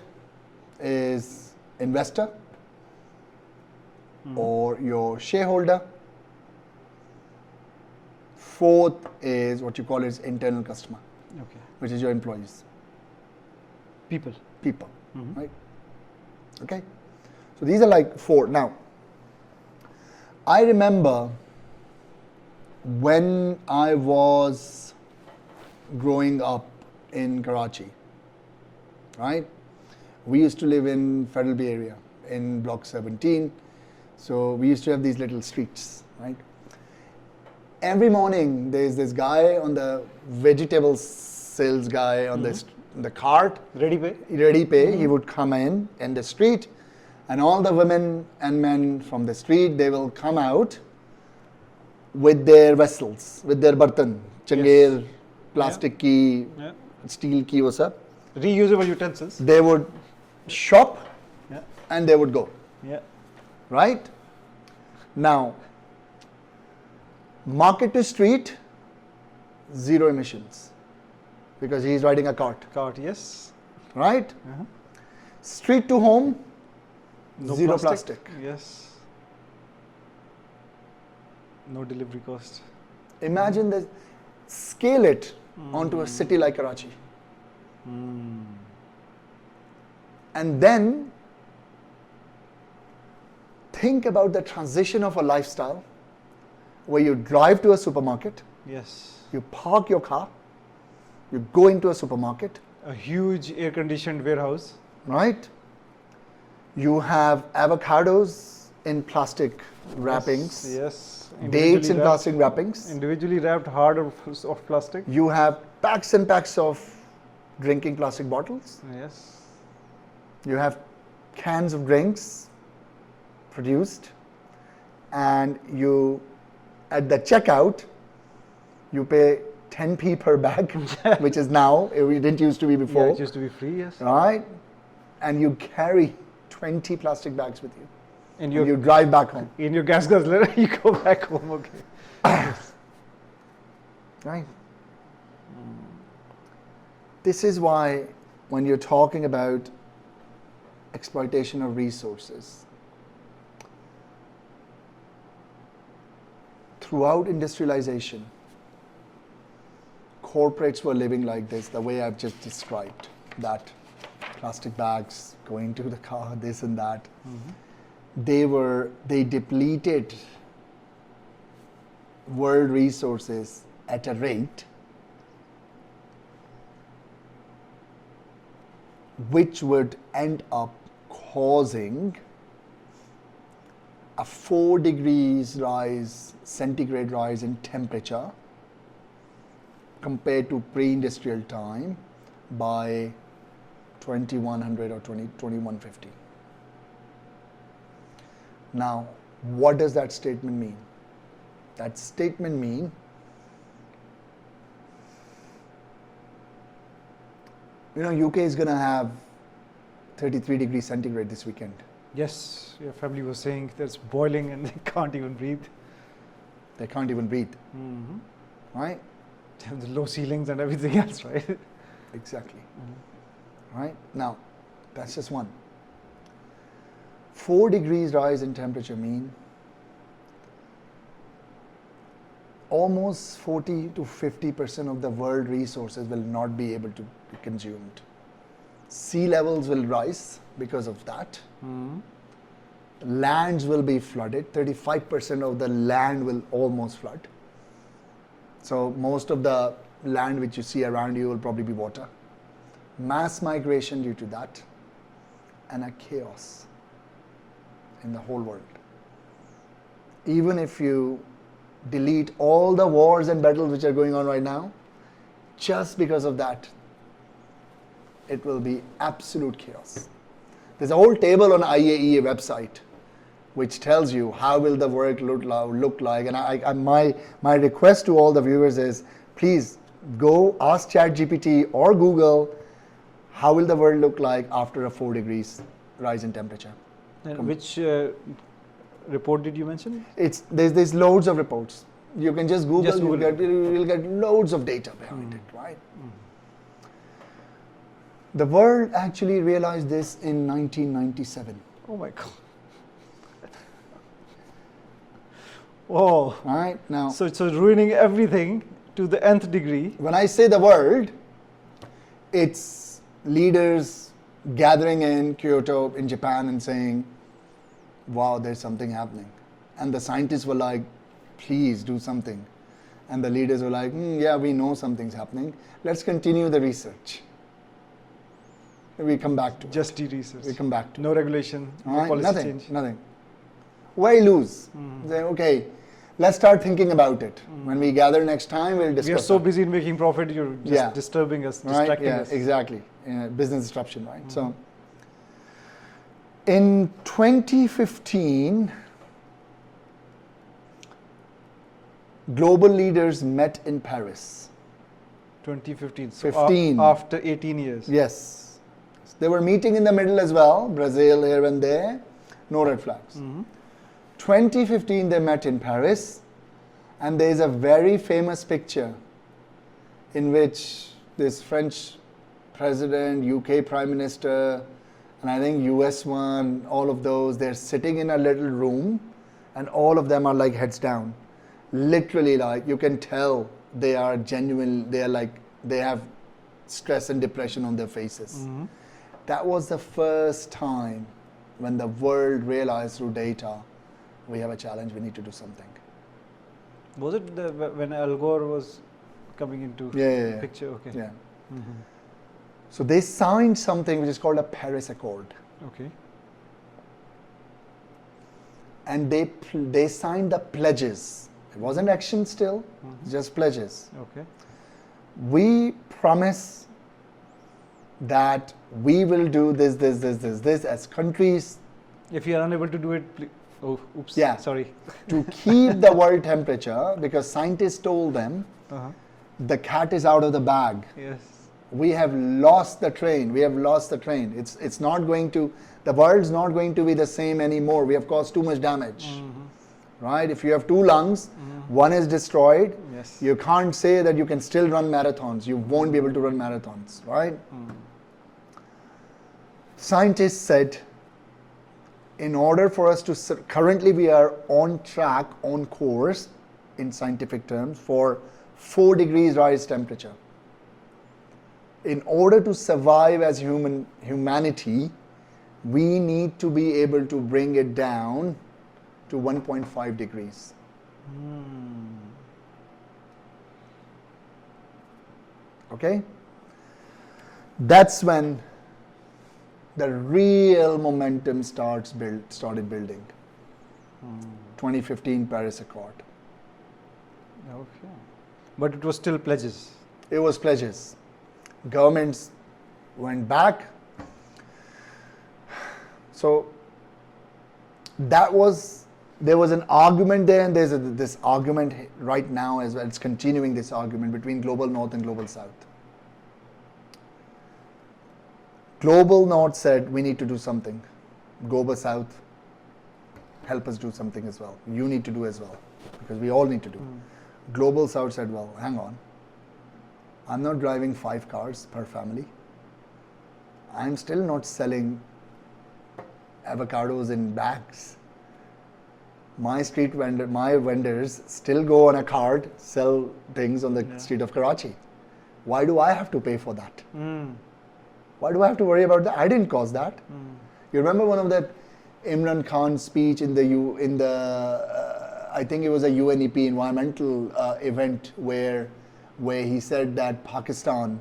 is investor or your shareholder. Fourth is what you call is internal customer, Okay. which is your employees, People. people, right? Okay. So these are like 4. Now, I remember when I was growing up in Karachi, right? We used to live in Federal Bay area in block 17. So we used to have these little streets, right? Every morning there's this guy on the vegetable sales guy on the cart, Ready pay? ready pay. He would come in the street, and all the women and men from the street, they will come out with their vessels, with their bartan, changeer, plastic ki, Yeah. steel ki, wo sab. Reusable utensils. They would shop Yeah. and they would go, Yeah. right? Now, market to street, 0 emissions because he's riding a cart, Cart, yes. right? Street to home, No 0 plastic. Yes. No delivery cost. Imagine this, scale it onto a city like Karachi. And then think about the transition of a lifestyle where you drive to a supermarket, Yes. you park your car, you go into a supermarket, A huge air-conditioned warehouse. right? You have avocados in plastic wrappings, Yes. dates in Individually plastic wrapped- wrappings. Individually wrapped hard of plastic. You have packs and packs of drinking plastic bottles. Yes. You have cans of drinks produced, and you, at the checkout, you pay 10p per bag, which is now, it didn't used to be Yeah, before, it used to be free, yes. right? And you carry 20 plastic bags with you. And And you you drive back home, in your gas guzzler, you go back home. Okay. right? This is why when you're talking about exploitation of resources, throughout industrialization, corporates were living like this, the way I've just described, that plastic bags going to the car, this and that. They depleted world resources at a rate which would end up causing a 4 degrees rise, centigrade rise in temperature compared to pre-industrial time by 2100 or 2150. Now, what does that statement mean? That statement means UK is going to have 33 degrees centigrade this weekend. Yes, your family was saying that's boiling and they can't even breathe. They can't even breathe. Right? They have the low ceilings and everything else, right? Exactly. Right? Now, that's just one. 4 degrees rise in temperature mean almost 40 to 50% of the world resources will not be able to be consumed. Sea levels will rise because of that. Lands will be flooded. 35% of the land will almost flood. So most of the land which you see around you will probably be water. Mass migration due to that, and a chaos in the whole world. Even if you delete all the wars and battles which are going on right now, just because of that, it will be absolute chaos. There's a whole table on IAEA website which tells you how will the world look like. And my request to all the viewers is, please go ask ChatGPT or Google, how will the world look like after a 4 degrees rise in temperature? And which report did you mention? There's loads of reports. You can just Google, Just Google. you'll get loads of data behind it, right? The world actually realized this in 1997. Oh my God. Oh. Right? Now, So it's ruining everything to the nth degree. when I say the world, it's leaders gathering in Kyoto in Japan and saying, wow, there's something happening. And the scientists were like, please do something. And the leaders were like, yeah, we know something's happening. Let's continue the research. We come back to it. Just research. We come back to No regulation, All no right? policy Nothing, change. nothing. Why lose? Say, okay, let's start thinking about it. When we gather next time, we'll discuss We are so that. busy in making profit, you're just Yeah. disturbing us, Right? distracting Yeah, us. exactly. Business disruption, right? So, in 2015, global leaders met in Paris. 2015. So 15. After 18 years. Yes. They were meeting in the middle as well, Brazil here and there, no red flags. 2015 they met in Paris, and there is a very famous picture in which this French president, UK prime minister, and I think US one, all of those, they're sitting in a little room and all of them are like heads down. Literally, like you can tell they are genuine, they are like, they have stress and depression on their faces. That was the first time when the world realized through data, we have a challenge, we need to do something. Was it when Al Gore was coming into Yeah. picture? Okay. Yeah. So they signed something which is called a Paris Accord. Okay. And they signed the pledges. It wasn't action still, just pledges. Okay. We promise that we will do this as countries If you are unable to do it, please. Oh, oops. Yeah. Sorry. to keep the world temperature, because scientists told them the cat is out of the bag. Yes. We have lost the train. We have lost the train. It's not going to, the world's not going to be the same anymore. We have caused too much damage. Right? If you have two lungs, one is destroyed. Yes. You can't say that you can still run marathons. You won't be able to run marathons, right? Scientists said, in order for us to, currently we are on track, on course, in scientific terms, for 4 degrees rise temperature. In order to survive as humanity, we need to be able to bring it down to 1.5 degrees. Okay? That's when the real momentum started building. 2015 Paris Accord. Okay. But it was still pledges. It was pledges. Governments went back. So there was an argument there, and there's this argument right now as well. It's continuing, this argument between global north and global south. Global north said we need to do something. Global south, help us do something as well. You need to do as well, because we all need to do. Global south said, well, hang on. I'm not driving 5 cars per family. I'm still not selling avocados in bags. My vendors still go on a cart, sell things on the street of Karachi. Why do I have to pay for that? Why do I have to worry about that? I didn't cause that. You remember one of that Imran Khan's speech in I think it was a UNEP environmental event where he said that Pakistan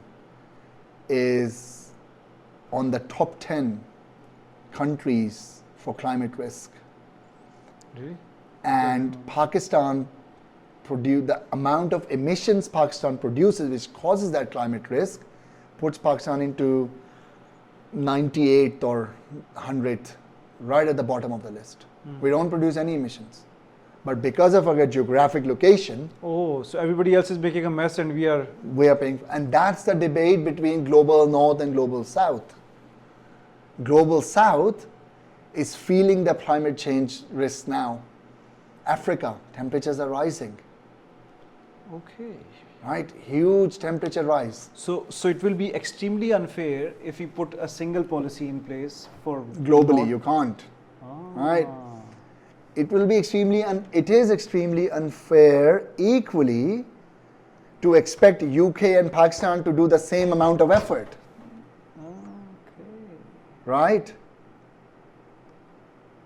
is on the top 10 countries for climate risk. Really? And Pakistan the amount of emissions Pakistan produces, which causes that climate risk, puts Pakistan into 98th or 100th, right at the bottom of the list. We don't produce any emissions. But because of our geographic location, oh, so everybody else is making a mess and we are paying. And that's the debate between global north and global south. Global south is feeling the climate change risk now. Africa, temperatures are rising. okay. Right? Huge temperature rise. So it will be extremely unfair if we put a single policy in place for Globally, north. you can't. Ah. Right? It is extremely unfair equally to expect UK and Pakistan to do the same amount of effort. Okay. Right?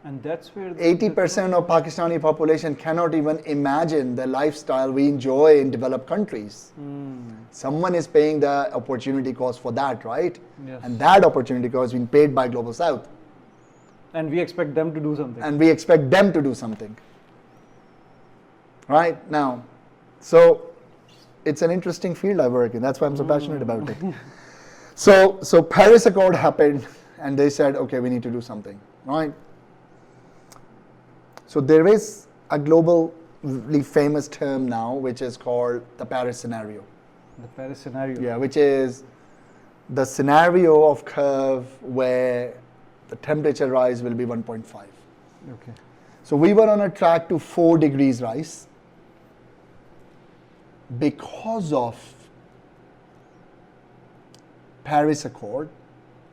And that's where 80% of Pakistani population cannot even imagine the lifestyle we enjoy in developed countries. Someone is paying the opportunity cost for that, right? Yes. And that opportunity cost is being paid by Global South. And we expect them to do something. And we expect them to do something. Right? Now, so it's an interesting field I work in. That's why I'm so passionate about it. So Paris Accord happened and they said, okay, we need to do something. Right? So there is a globally famous term now which is called the Paris scenario. The Paris scenario. Yeah, which is the scenario of curve where the temperature rise will be 1.5. Okay. So we were on a track to 4 degrees rise because of Paris Accord.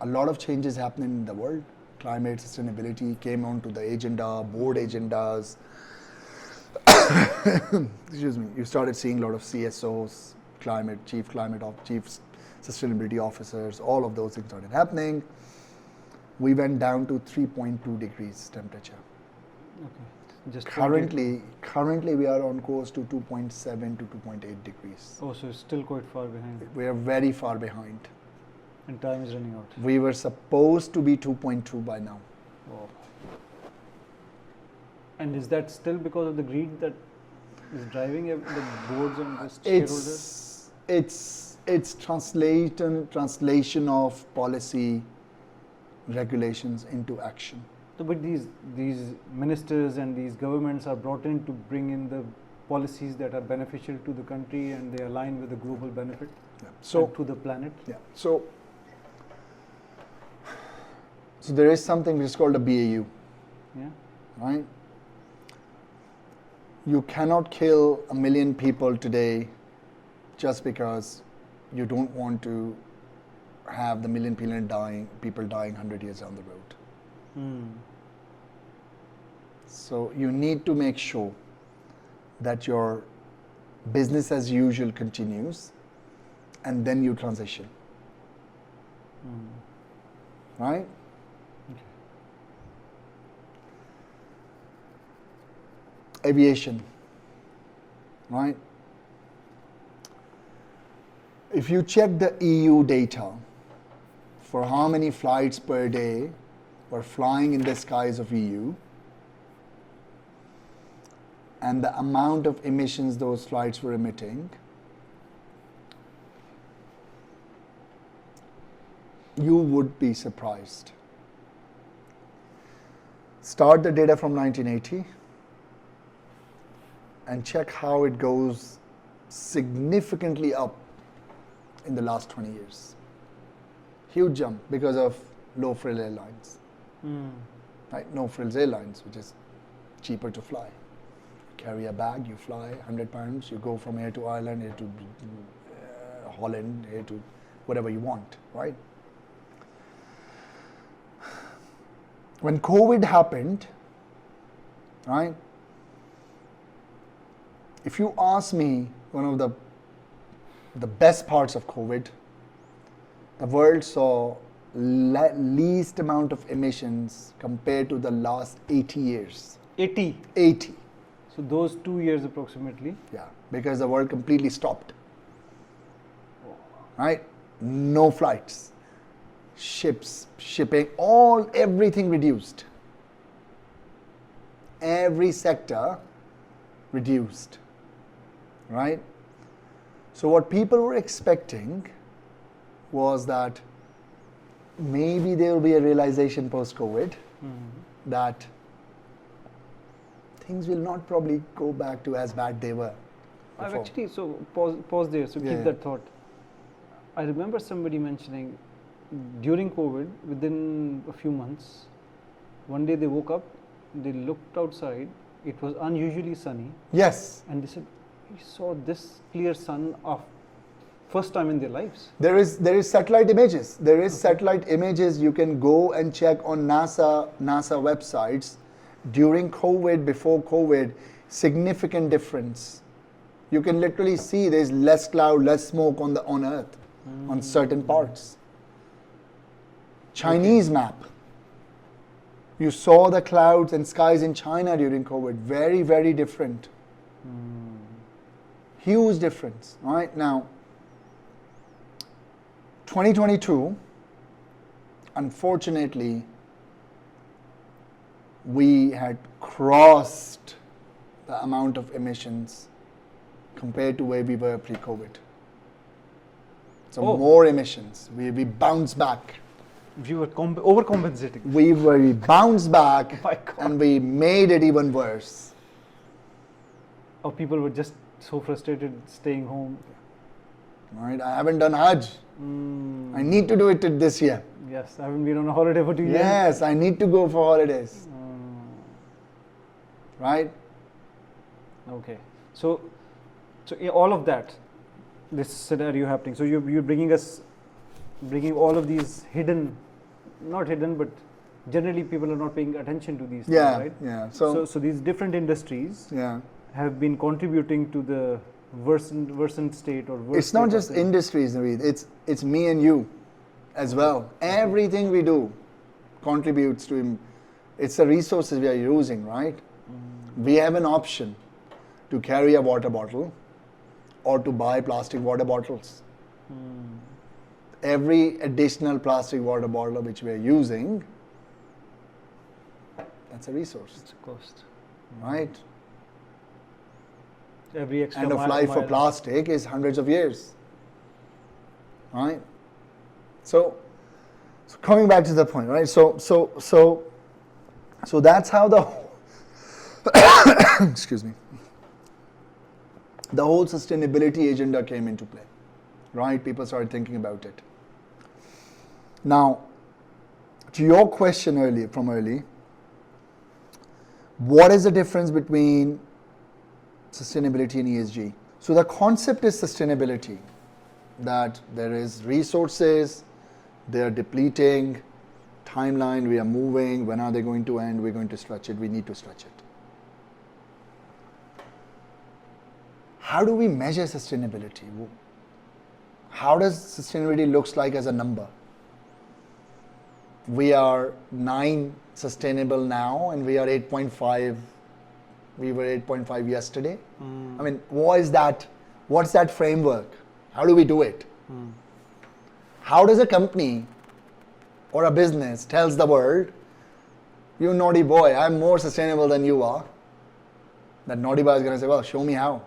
A lot of changes happening in the world. Climate sustainability came onto the agenda, board agendas. Excuse me. You started seeing a lot of CSOs, chief sustainability officers, all of those things started happening. We went down to 3.2 degrees temperature. Okay. Just Currently we are on course to 2.7 to 2.8 degrees. Oh, so it's still quite far behind. We are very far behind. And time is running out. We were supposed to be 2.2 by now. Oh. And is that still because of the greed that is driving the boards and the shareholders? It's translation of policy regulations into action. So, but these ministers and these governments are brought in to bring in the policies that are beneficial to the country and they align with the global benefit So to the planet. yeah. So there is something which is called a BAU. Yeah. Right? You cannot kill 1 million people today just because you don't want to have the 1 million people dying 100 years down the road. So you need to make sure that your business as usual continues, and then you transition. Right? Aviation, right? If you check the EU data for how many flights per day were flying in the skies of EU and the amount of emissions those flights were emitting, you would be surprised. Start the data from 1980 and check how it goes significantly up in the last 20 years. Huge jump because of low frill airlines. Right? No frills airlines, which is cheaper to fly. Carry a bag, you fly 100 pounds, you go from here to Ireland, here to Holland, here to whatever you want, right? When COVID happened, right? If you ask me, one of the best parts of COVID, the world saw least amount of emissions compared to the last 80 years. 80. 80. So those 2 years approximately. Yeah, because the world completely stopped. Right? No flights, ships, shipping, everything reduced. Every sector reduced. Right? So what people were expecting was that maybe there will be a realization post-COVID that things will not probably go back to as bad they were I've before. actually, so pause there, so Yeah, keep yeah. that thought. I remember somebody mentioning during COVID, within a few months, one day they woke up, they looked outside, it was unusually sunny, Yes. and they said, we saw this clear sun of first time in their lives. There is satellite images. There is satellite images you can go and check on NASA websites during COVID, before COVID, significant difference. You can literally see there's less cloud, less smoke on Earth, on certain parts. Chinese map. You saw the clouds and skies in China during COVID. Very, very different. Huge difference. Right now, 2022, unfortunately, we had crossed the amount of emissions compared to where we were pre-COVID. So more emissions. We bounced back. We were overcompensating. We bounced back My God. and we made it even worse. Or people were just so frustrated staying home. Right? I haven't done Hajj. I need to do it this year. Yes, I haven't been on a holiday for 2 years. Yes, I need to go for holidays. Right? Okay, so all of that, this scenario happening. So you're bringing all of these not hidden, but generally people are not paying attention to these things, right? Yeah. So these different industries have been contributing to the worsened state or worse. It's not state just of things. industries, Naveed. It's me and you as well. Everything we do contributes to. It's the resources we are using, right? We have an option to carry a water bottle or to buy plastic water bottles. Every additional plastic water bottle which we are using, that's a resource. It's a cost. Right? Every extra End of life for plastic is hundreds of years. Right? So coming back to the point, right? So that's how the excuse me. The whole sustainability agenda came into play. Right? People started thinking about it. Now, to your question early, what is the difference between sustainability and ESG? So the concept is sustainability, that there is resources, they are depleting, timeline, we are moving, when are they going to end, we're going to stretch it, we need to stretch it. how do we measure sustainability? How does sustainability looks like as a number? We are 9 sustainable now, and we are 8.5. We were 8.5 yesterday. I mean, what is that? What's that framework? How do we do it? How does a company or a business tells the world, you naughty boy, I'm more sustainable than you are? That naughty boy is going to say, well, show me how.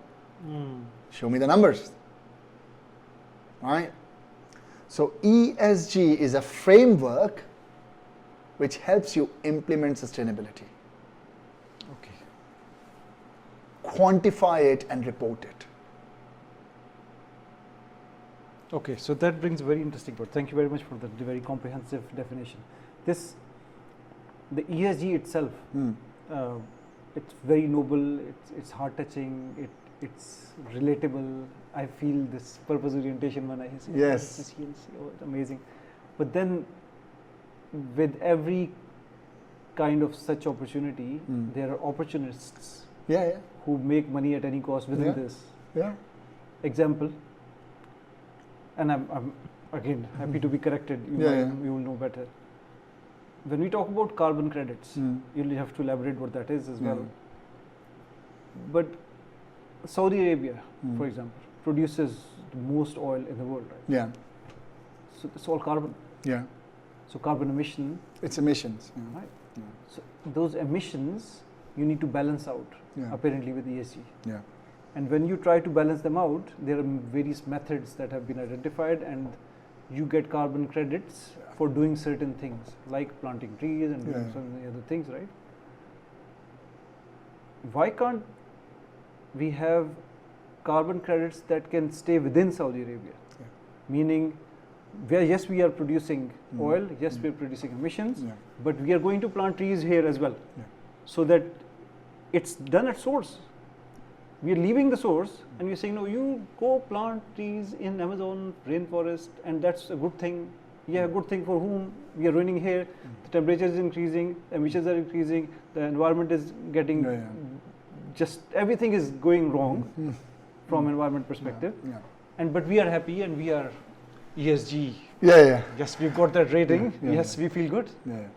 Show me the numbers. Right? So ESG is a framework which helps you implement sustainability. Okay. Quantify it and report it. Okay, so that brings a very interesting point. Thank you very much for the very comprehensive definition. The ESG itself, it's very noble, it's heart-touching, it's relatable. I feel this purpose orientation when I see Yes. oh, it's amazing. But then with every kind of such opportunity, there are opportunists who make money at any cost within this. Yeah. Example, and I'm again happy to be corrected, you will know better. When we talk about carbon credits, you'll have to elaborate what that is as well. But Saudi Arabia, for example, produces the most oil in the world, right? Yeah. So it's all carbon. Yeah. So carbon emission, It's emissions. right? Yeah. So those emissions you need to balance out, Yeah. apparently with ESG. Yeah. And when you try to balance them out, there are various methods that have been identified, and you get carbon credits for doing certain things, like planting trees and doing so many other things, right? Why can't we have carbon credits that can stay within Saudi Arabia? Yeah. Meaning, yes, we are producing oil, yes, we are producing emissions, but we are going to plant trees here as well, so that it's done at source. We are leaving the source and we're saying, no, you go plant trees in Amazon rainforest, and that's a good thing. Yeah, a good thing for whom? We are running here, the temperature is increasing, emissions are increasing, the environment is getting, just everything is going wrong from environment perspective. But we are happy and we are ESG. Yes, we've got that rating. Yes, we feel good.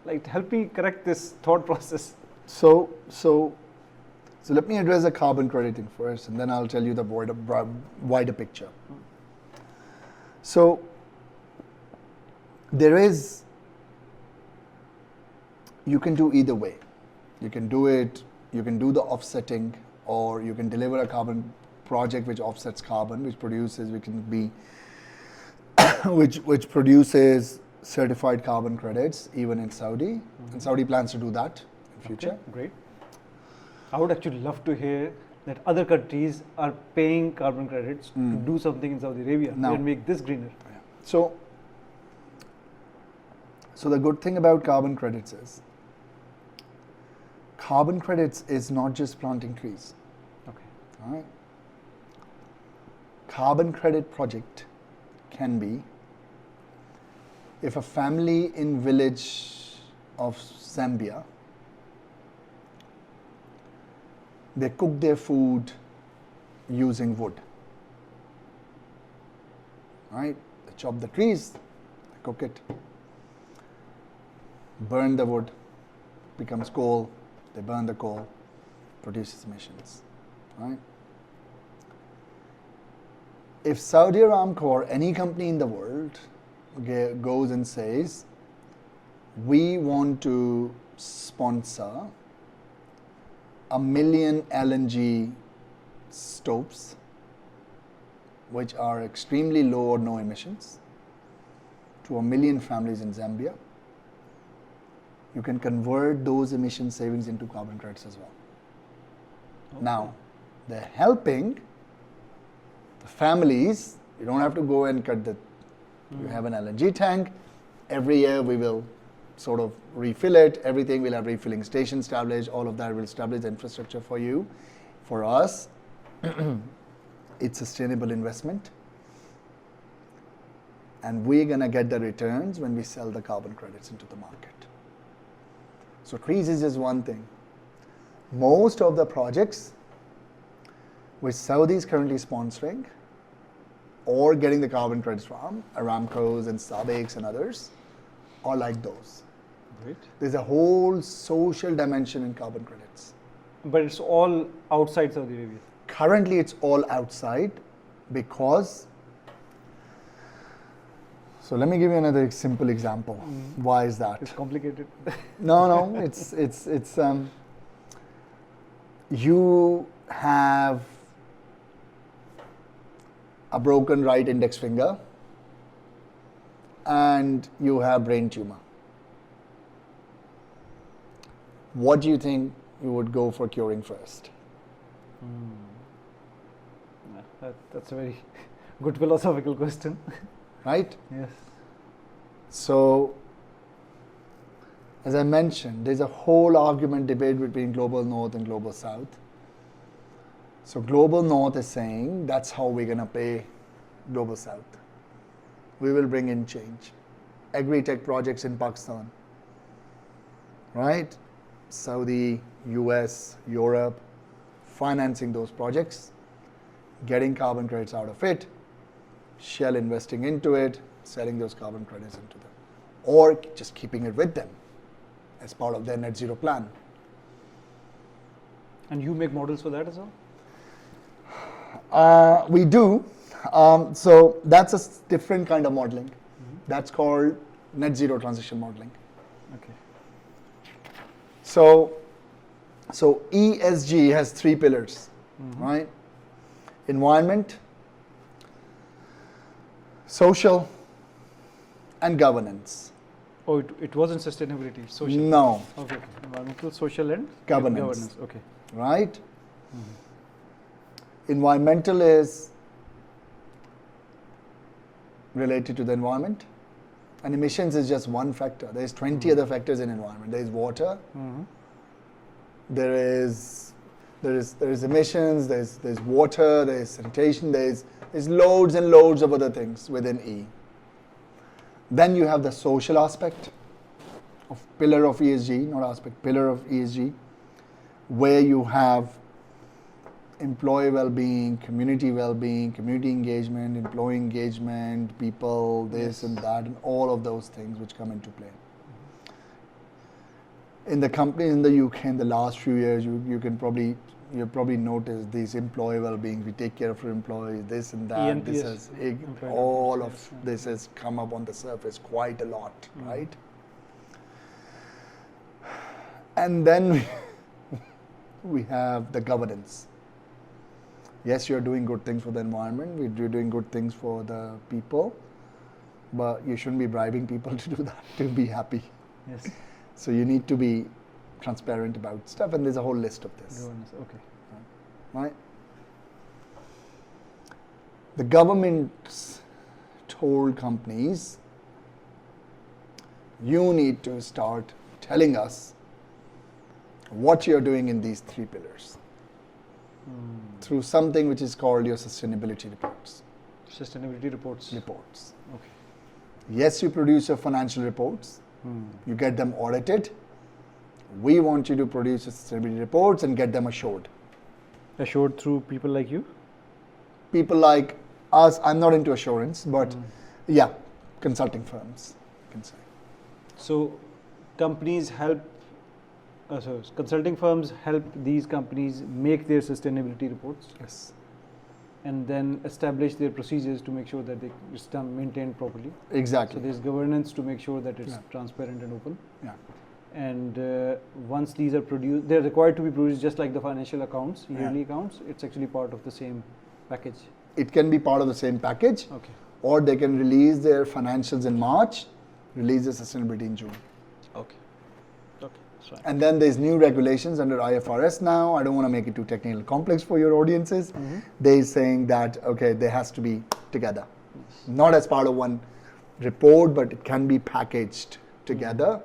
Like, help me correct this thought process. So let me address the carbon crediting first, and then I'll tell you the wider picture. So you can do either way. You can do the offsetting, or you can deliver a carbon project which offsets carbon, which produces certified carbon credits even in Saudi, and Saudi plans to do that in future. Okay, great. I would actually love to hear that other countries are paying carbon credits to do something in Saudi Arabia and make this greener. So the good thing about carbon credits is, carbon credits is not just planting trees. Okay. All right. Carbon credit project can be, if a family in village of Zambia, they cook their food using wood. Right? They chop the trees, they cook it, burn the wood, becomes coal, they burn the coal, produces emissions. Right? If Saudi Aramco or any company in the world goes and says, we want to sponsor 1 million LNG stoves, which are extremely low or no emissions, to 1 million families in Zambia, you can convert those emission savings into carbon credits as well. Okay. Now, they're helping the families. You don't have to go and cut the, you have an LNG tank. Every year we will sort of refill it, everything, we'll have refilling stations established, all of that will establish the infrastructure for you. For us, it's sustainable investment, and we're going to get the returns when we sell the carbon credits into the market. So trees is just one thing. Most of the projects which Saudi is currently sponsoring or getting the carbon credits from, Aramco's and Sabiq's and others, are like those. Great. There's a whole social dimension in carbon credits. But it's all outside Saudi Arabia. Currently, it's all outside because. So let me give you another simple example. Why is that? It's complicated. No, it's you have a broken right index finger and you have brain tumor. What do you think you would go for curing first? That's a very good philosophical question. Right? Yes. So, as I mentioned, there's a whole argument debate between global north and global south. So global north is saying that's how we're going to pay global south. We will bring in change. Agri-tech projects in Pakistan, right? Saudi, US, Europe, financing those projects, getting carbon credits out of it, Shell investing into it, selling those carbon credits into them, or just keeping it with them as part of their net zero plan. And you make models for that as well? We do. So that's a different kind of modeling. That's called net zero transition modeling. Okay. So ESG has 3 pillars, right? Environment, social, and governance. Oh, it wasn't sustainability, social. No. Okay. Environmental, social, and Governance. Okay. Right? Environmental is related to the environment, and emissions is just one factor. There's 20 other factors in environment. There's water, there is emissions, there's water, there's sanitation, there's loads and loads of other things within E. Then you have the social aspect of pillar of ESG, not aspect, pillar of ESG, where you have employee well-being, community engagement, employee engagement, people, this and that, and all of those things which come into play. In the companies in the UK in the last few years, you've probably noticed these employee well-being. We take care of our employees, this and that. ENPS, All of this has come up on the surface quite a lot, right? And then we have the governance. Yes, you're doing good things for the environment, you're doing good things for the people, but you shouldn't be bribing people to do that, to be happy. Yes. So you need to be transparent about stuff, and there's a whole list of this. Governance, okay. Right? The government's told companies, you need to start telling us what you're doing in these 3 pillars through something which is called your sustainability reports. Sustainability reports. Okay. Yes, you produce your financial reports, you get them audited. We want you to produce your sustainability reports and get them assured. Assured through people like you? People like us, I'm not into assurance, but yeah, consulting firms, you can say. So companies help, consulting firms help these companies make their sustainability reports? Yes. And then establish their procedures to make sure that it's done, maintained properly. Exactly. So there's governance to make sure that it's transparent and open. Yeah. And once these are produced, they're required to be produced just like the financial accounts, yearly accounts. It's actually part of the same package. It can be part of the same package, Okay. or they can release their financials in March, release their sustainability in June. Okay. Okay. That's right. And then there's new regulations under IFRS now. I don't want to make it too technical complex for your audiences. They're saying that, okay, there has to be together. Not as part of one report, but it can be packaged together.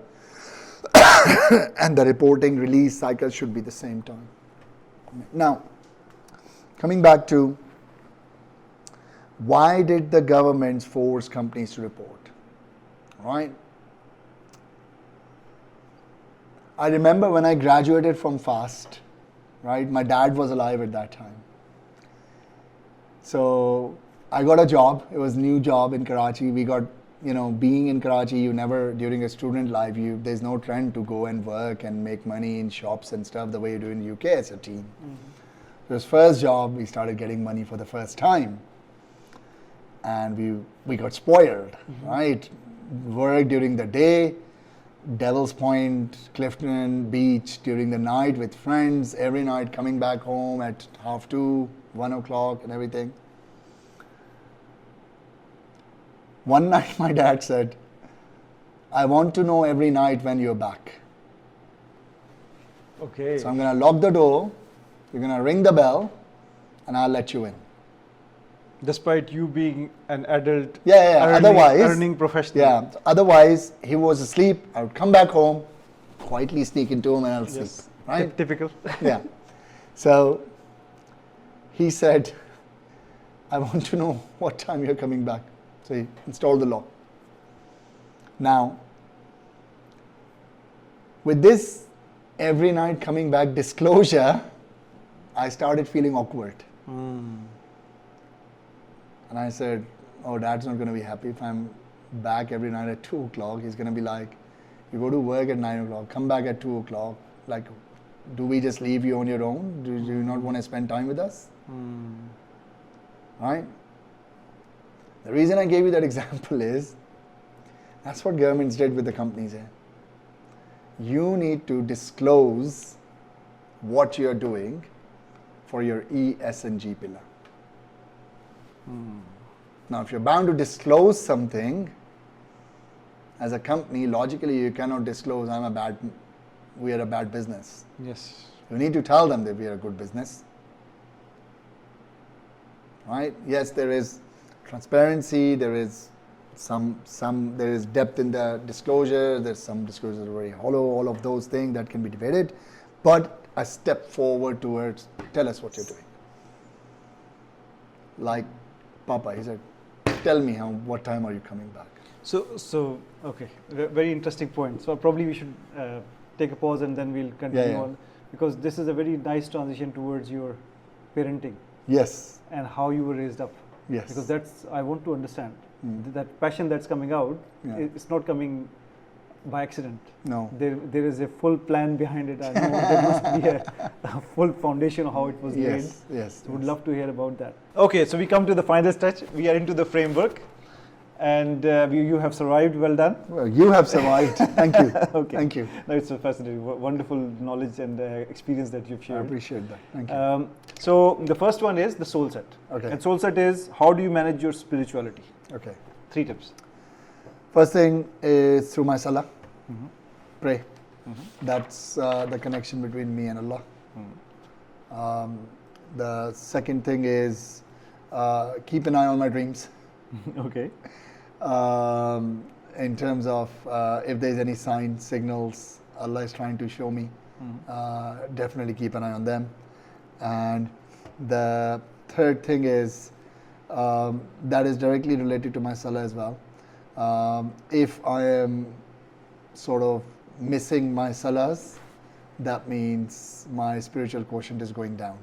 And the reporting release cycle should be the same time. Now, coming back to why did the governments force companies to report? Right? I remember when I graduated from FAST, right? My dad was alive at that time. So I got a job. It was a new job in Karachi. We got, being in Karachi, you never, during a student life, there's no trend to go and work and make money in shops and stuff the way you do in UK as a teen. This first job, we started getting money for the first time. And we got spoiled, right? Work during the day, Devil's Point, Clifton Beach during the night with friends, every night coming back home at 2:30, 1 o'clock and everything. One night my dad said, I want to know every night when you're back. Okay. So I'm going to lock the door, you're going to ring the bell, and I'll let you in. Despite you being an adult, Otherwise, earning professional. Yeah, otherwise he was asleep. I would come back home, quietly sneak into him and I'll sleep. Right? Typical. Yeah. So he said, I want to know what time you're coming back. So he installed the lock. Now, with this every night coming back disclosure, I started feeling awkward. And I said, oh, Dad's not going to be happy if I'm back every night at 2 o'clock. He's going to be like, you go to work at 9 o'clock, come back at 2 o'clock. Like, do we just leave you on your own? Do you not want to spend time with us? Right? The reason I gave you that example is, that's what governments did with the companies here. You need to disclose what you're doing for your E, S, and G pillar. Now, if you're bound to disclose something, as a company, logically you cannot disclose, we are a bad business. Yes. You need to tell them that we are a good business. Right? Yes, there is transparency, there is there is depth in the disclosure, there's some disclosures that are very hollow, all of those things that can be debated, but a step forward towards, tell us what you're doing. Like Papa, he said, tell me what time are you coming back? So okay, very interesting point. So probably we should take a pause and then we'll continue on, because this is a very nice transition towards your parenting. Yes. And how you were raised up. Yes. Because I want to understand that passion that's coming out, it's not coming by accident. No. There is a full plan behind it. I know there must be a full foundation of how it was made. Yes. So would love to hear about that. Okay, so we come to the final stretch. We are into the framework, and you have survived. Well done. Well, you have survived. Thank you. Okay. Thank you. No, it's a fascinating, wonderful knowledge and experience that you've shared. I appreciate that. Thank you. So the first one is the Soulset. Okay. And Soulset is, how do you manage your spirituality? Okay. 3 tips. First thing is through my salah. Pray. That's the connection between me and Allah. The second thing is keep an eye on my dreams. Okay. In terms of if there's any signs, signals Allah is trying to show me, definitely keep an eye on them. And the third thing is that is directly related to my salah as well. If I am sort of missing my salahs, that means my spiritual quotient is going down.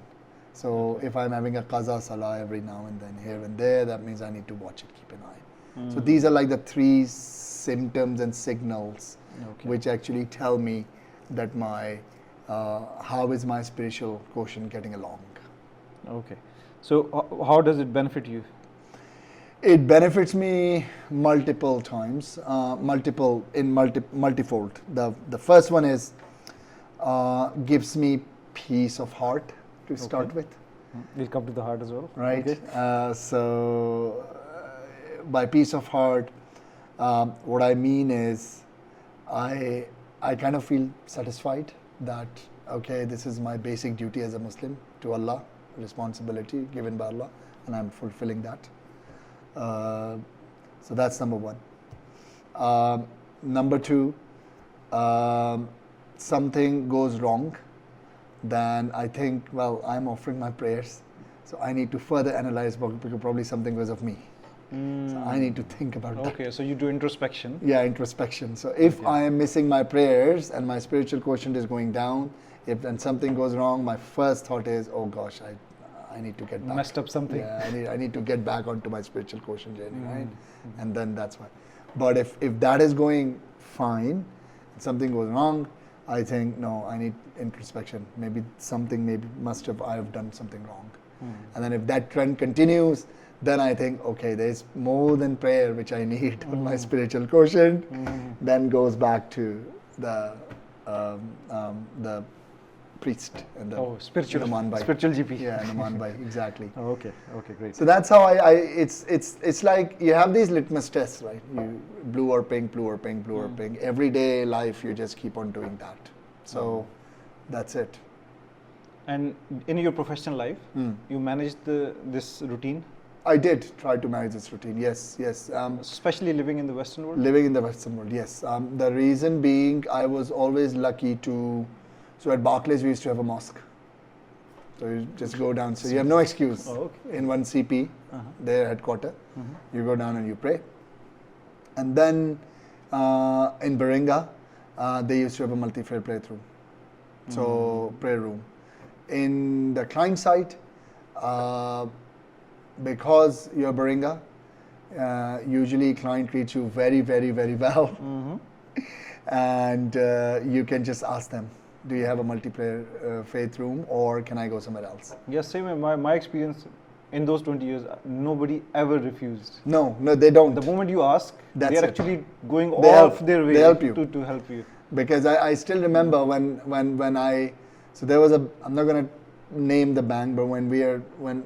So if I'm having a qaza salah every now and then, here and there, that means I need to watch it, keep an eye. So these are like the 3 symptoms and signals which actually tell me that how is my spiritual quotient getting along. Okay. So how does it benefit you? It benefits me multiple times, multifold. The first one is gives me peace of heart to start with. We'll come to the heart as well. Right. Okay. So by peace of heart, what I mean is I kind of feel satisfied that, okay, this is my basic duty as a Muslim to Allah, responsibility given by Allah, and I'm fulfilling that. So that's number one. Number two, something goes wrong, then I think, well, I'm offering my prayers, so I need to further analyze because probably something was of me. So I need to think about that. Okay, so you do introspection. Yeah, introspection. So if I am missing my prayers and my spiritual quotient is going down, if then something goes wrong, my first thought is, oh gosh, I need to get back. Messed up something. Yeah, I need to get back onto my spiritual quotient journey, right? And then that's why. But if that is going fine, something goes wrong, I think, no, I need introspection. Maybe I have done something wrong. And then if that trend continues, then I think, okay, there's more than prayer which I need on my spiritual quotient. Then goes back to the priest and the spiritual GP. Yeah, Naman Bhai, exactly. Okay, great. So that's how it's like you have these litmus tests, right? You blue or pink, blue or pink, blue or pink. Everyday life, you just keep on doing that. So that's it. And in your professional life, you managed this routine? I did try to manage this routine, yes. Especially living in the Western world? Living in the Western world, yes. The reason being, I was always lucky to, so at Barclays we used to have a mosque. So you just go down, so you have no excuse. In one CP, their headquarters, you go down and you pray. And then in Baringa, they used to have a multi-faith playthrough. So prayer room. In the client side, because you're Baringa, usually client treats you very, very, very well. And you can just ask them, do you have a multiplayer faith room or can I go somewhere else? Yes, same way. My experience in those 20 years, nobody ever refused. No, they don't. The moment you ask, they're actually going off their way to help you. Because I still remember when I, so there was I'm not going to name the bank, but when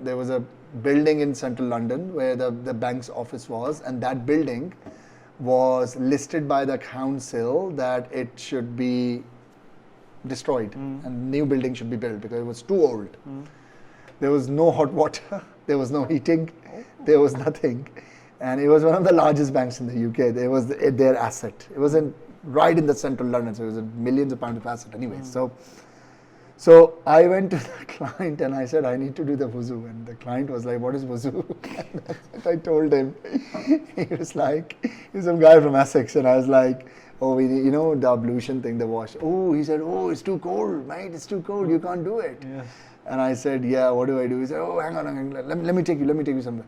there was a building in central London where the bank's office was, and that building was listed by the council that it should be destroyed and new building should be built because it was too old. There was no hot water, there was no heating, there was nothing, and it was one of the largest banks in the UK. There was their asset. It wasn't right in the central London, so it was millions of pounds of asset anyway. So I went to the client and I said, I need to do the wuzu. And the client was like, what is wuzu? And I told him. He was like, he's some guy from Essex. And I was like, oh, we need, the ablution thing, the wash. Oh, he said, oh, it's too cold, mate. It's too cold. You can't do it. Yes. And I said, yeah, what do I do? He said, oh, hang on. Let me take you somewhere.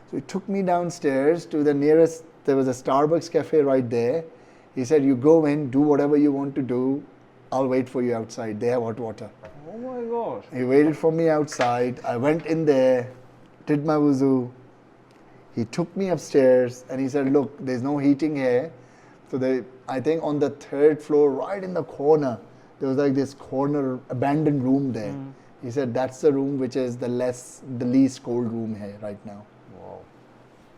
So he took me downstairs to the nearest, there was a Starbucks cafe right there. He said, you go in, do whatever you want to do. I'll wait for you outside. They have hot water. Oh my gosh. He waited for me outside. I went in there, did my wuzu. He took me upstairs and he said, look, there's no heating here. So I think on the third floor, right in the corner, there was like this corner abandoned room there. He said, that's the room which is the least cold room here right now. Wow.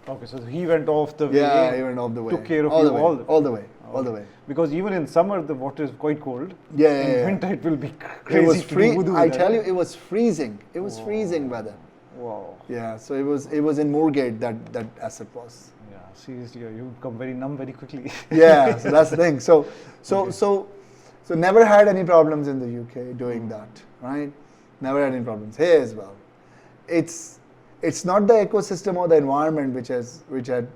Okay, so he went off the way. Yeah, he went off the way. Took care of all you all the way. All the way. Because even in summer, the water is quite cold. Yeah. In winter, it will be crazy. It was I tell you, it was freezing. It was freezing weather. Wow. Yeah, so it was in Moorgate that asset was. Yeah, seriously, you become very numb very quickly. Yeah, so that's the thing. So never had any problems in the UK doing that, right? Never had any problems here as well. It's not the ecosystem or the environment which had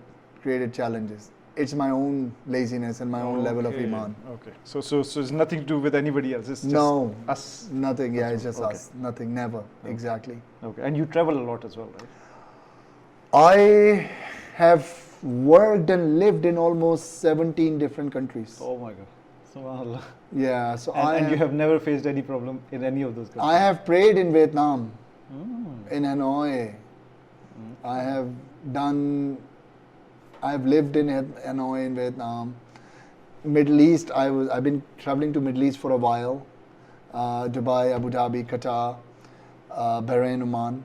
created challenges. It's my own laziness and my own level of iman. Okay. So it's nothing to do with anybody else. It's just us. Nothing. Yeah, it's just us. Nothing. Never. Okay. Exactly. Okay. And you travel a lot as well, right? I have worked and lived in almost 17 different countries. Oh my God. SubhanAllah. Yeah. So and you have never faced any problem in any of those countries? I have prayed in Vietnam, in Hanoi. I've lived in Hanoi in Vietnam. Middle East, I've been traveling to Middle East for a while. Dubai, Abu Dhabi, Qatar, Bahrain, Oman.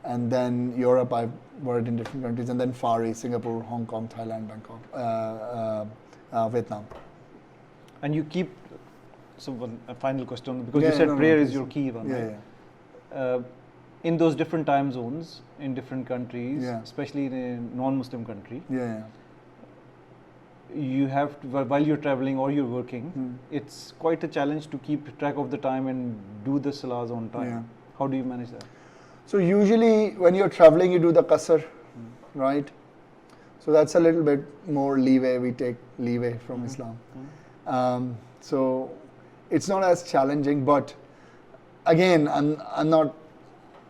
And then Europe, I've worked in different countries. And then Far East, Singapore, Hong Kong, Thailand, Bangkok, Vietnam. And you keep, a final question, because you said prayer is your key one, right? Yeah. In those different time zones, in different countries, Yeah. especially in a non-Muslim country, Yeah. you have to, while you're traveling or you're working, it's quite a challenge to keep track of the time and do the salahs on time. Yeah. How do you manage that? So usually when you're traveling, you do the qasr, right? So that's a little bit more leeway. We take leeway from Islam. So it's not as challenging, but again, I'm not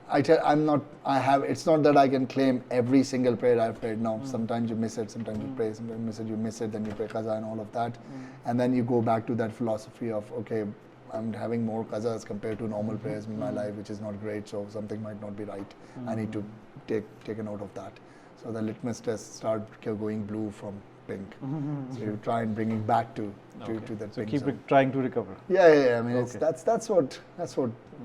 I'm not. I have. It's not that I can claim every single prayer I've prayed. No, sometimes you miss it. Sometimes you pray. Sometimes you miss it. You miss it. Then you pray qaza and all of that, and then you go back to that philosophy of okay, I'm having more qazas compared to normal prayers in my life, which is not great. So something might not be right. I need to take a note of that. So the litmus test start going blue from pink. So you try and bringing back to that. So pink keep zone. trying to recover. Yeah. I mean, Okay. that's what.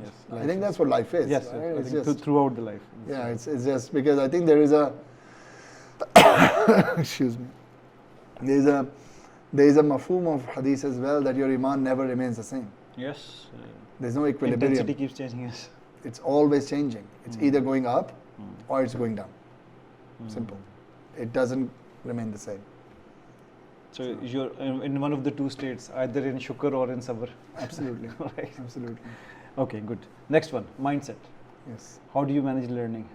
Yes, I think that's what life is. Yes, right? I It's think just, throughout the life. yeah, it's just because I think there is a excuse me. There is a mafhum of hadith as well that your iman never remains the same. Yes. There's no equilibrium. Intensity keeps changing. Yes. It's always changing. It's either going up or it's going down. Simple. It doesn't remain the same. So you're in one of the two states, either in shukr or in sabr. Absolutely. Right. Absolutely. Okay, good. Next one, mindset. Yes. How do you manage learning?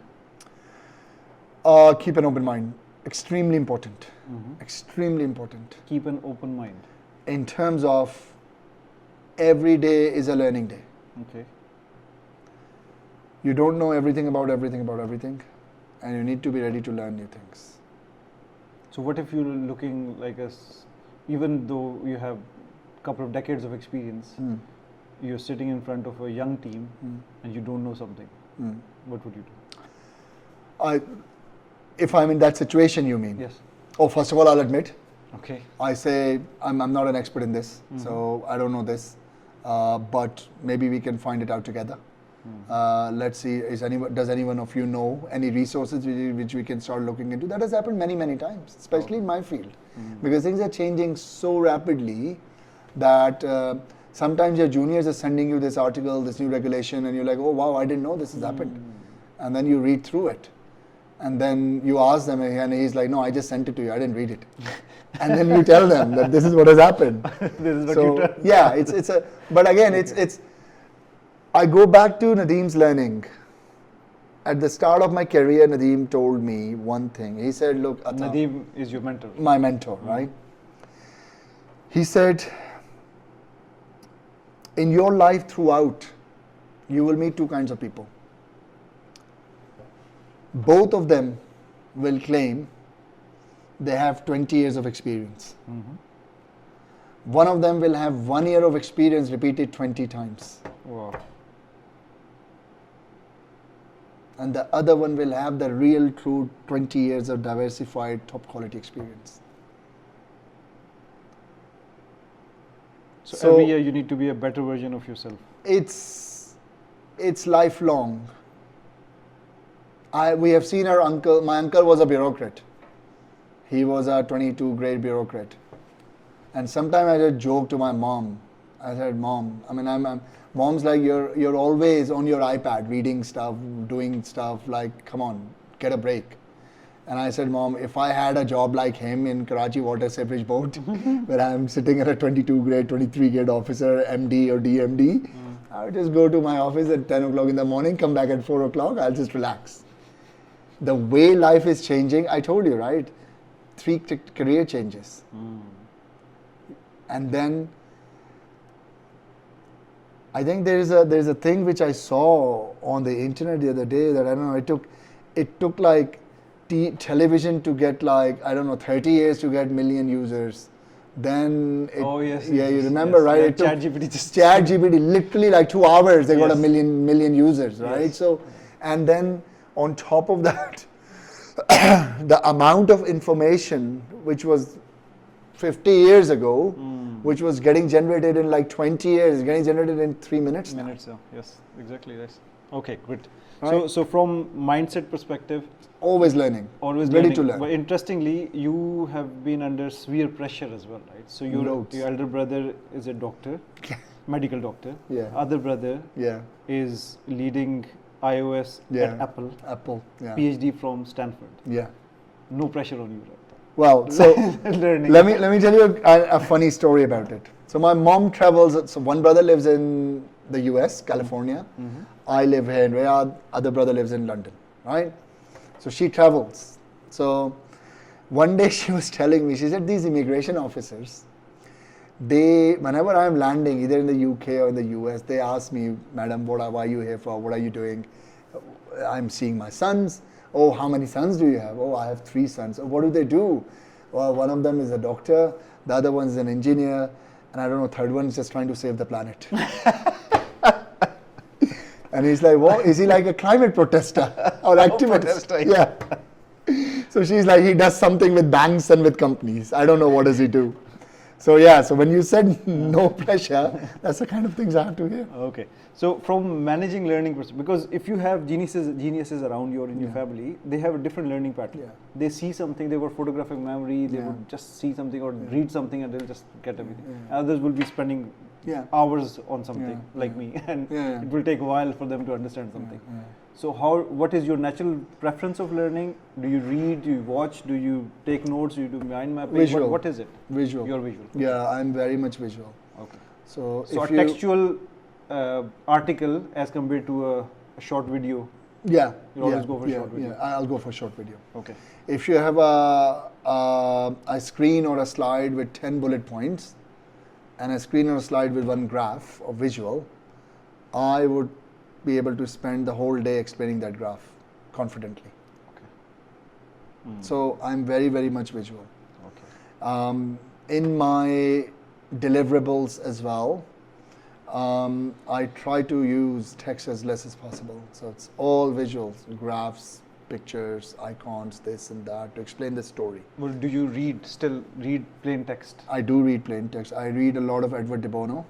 Keep an open mind. Extremely important. Extremely important. Keep an open mind. In terms of every day is a learning day. Okay. You don't know everything, and you need to be ready to learn new things. So what if you're looking like us, even though you have a couple of decades of experience, you're sitting in front of a young team and you don't know something, what would you do? If I'm in that situation, you mean? Yes. Oh, first of all, I'll admit. Okay. I say I'm not an expert in this, so I don't know this, but maybe we can find it out together. Let's see, does anyone of you know any resources which we can start looking into? That has happened many, many times, especially in my field, because things are changing so rapidly that sometimes your juniors are sending you this article, this new regulation, and you're like, oh wow, I didn't know this has happened. And then you read through it. And then you ask them, and he's like, no, I just sent it to you, I didn't read it. And then you tell them that this is what has happened. This is what you tell. Yeah, but again, it's I go back to Nadeem's learning. At the start of my career, Nadeem told me one thing. He said, look, Atta, Nadeem is your mentor. my mentor, right? He said, in your life throughout, you will meet two kinds of people. Both of them will claim they have 20 years of experience. One of them will have 1 year of experience repeated 20 times. Wow. And the other one will have the real true 20 years of diversified top quality experience. So every year you need to be a better version of yourself. It's lifelong. We have seen our uncle. My uncle was a bureaucrat. He was a 22 grade bureaucrat. And sometimes I just joke to my mom. I said, Mom, Mom's like, you're always on your iPad reading stuff, doing stuff, like, come on, get a break. And I said, Mom, if I had a job like him in Karachi Water Sewerage Board, where I'm sitting at a 22 grade, 23 grade officer, MD or DMD, I would just go to my office at 10 o'clock in the morning, come back at 4 o'clock, I'll just relax. The way life is changing, I told you, right? 3 career changes. And then I think there's a thing which I saw on the internet the other day that I don't know, it took like television to get like, I don't know, 30 years to get million users. Then you remember, right? Yeah, it took ChatGPT literally like 2 hours they got a Yes. million users, right? Yes. So, and then on top of that, the amount of information which was 50 years ago, which was getting generated in like 20 years, getting generated in 3 minutes now. Yes, exactly. Yes. Okay, good. Right. So from mindset perspective, Always learning. always Ready learning. to learn. But interestingly, you have been under severe pressure as well, right? So your Loads. elder brother is a doctor, medical doctor. Yeah. Other brother Yeah. is leading iOS Yeah. at Apple. Apple. Yeah. PhD from Stanford. Yeah. No pressure on you, right? Well, so Learning. let me tell you a funny story about it. So my mom travels. So one brother lives in the US, California. I live here in Riyadh. Other brother lives in London, right? So she travels. So one day she was telling me, she said, these immigration officers, whenever I'm landing, either in the UK or in the US, they ask me, Madam, why are you here for? What are you doing? I'm seeing my sons. Oh, how many sons do you have? Oh, I have 3 sons. Oh, what do they do? Well, one of them is a doctor, the other one is an engineer, and I don't know, third one is just trying to save the planet. And he's like, what? Is he like a climate protester or activist? Yeah. So she's like, he does something with banks and with companies. I don't know, what does he do? So yeah, so when you said no pressure, that's the kind of things I have to hear. Okay. So from managing learning, because if you have geniuses around you or in your family, they have a different learning pattern. Yeah. They see something, they got photographic memory, they would just see something or read something and they'll just get everything. Others will be spending hours on something like me, and it will take a while for them to understand something. So what is your natural preference of learning? Do you read, do you watch, do you take notes, do you do mind mapping? Visual. What is it? Visual. You're visual. Yeah, I'm very much visual. Okay. So a textual article as compared to a short video. Yeah. You always go for short video. Yeah, I'll go for short video. Okay. If you have a screen or a slide with 10 bullet points and a screen or a slide with 1 graph or visual, I would be able to spend the whole day explaining that graph confidently. Okay. So I'm very, very much visual. Okay. In my deliverables as well, I try to use text as less as possible. So it's all visuals, graphs, pictures, icons, this and that to explain the story. Well, do you still read plain text? I do read plain text. I read a lot of Edward de Bono.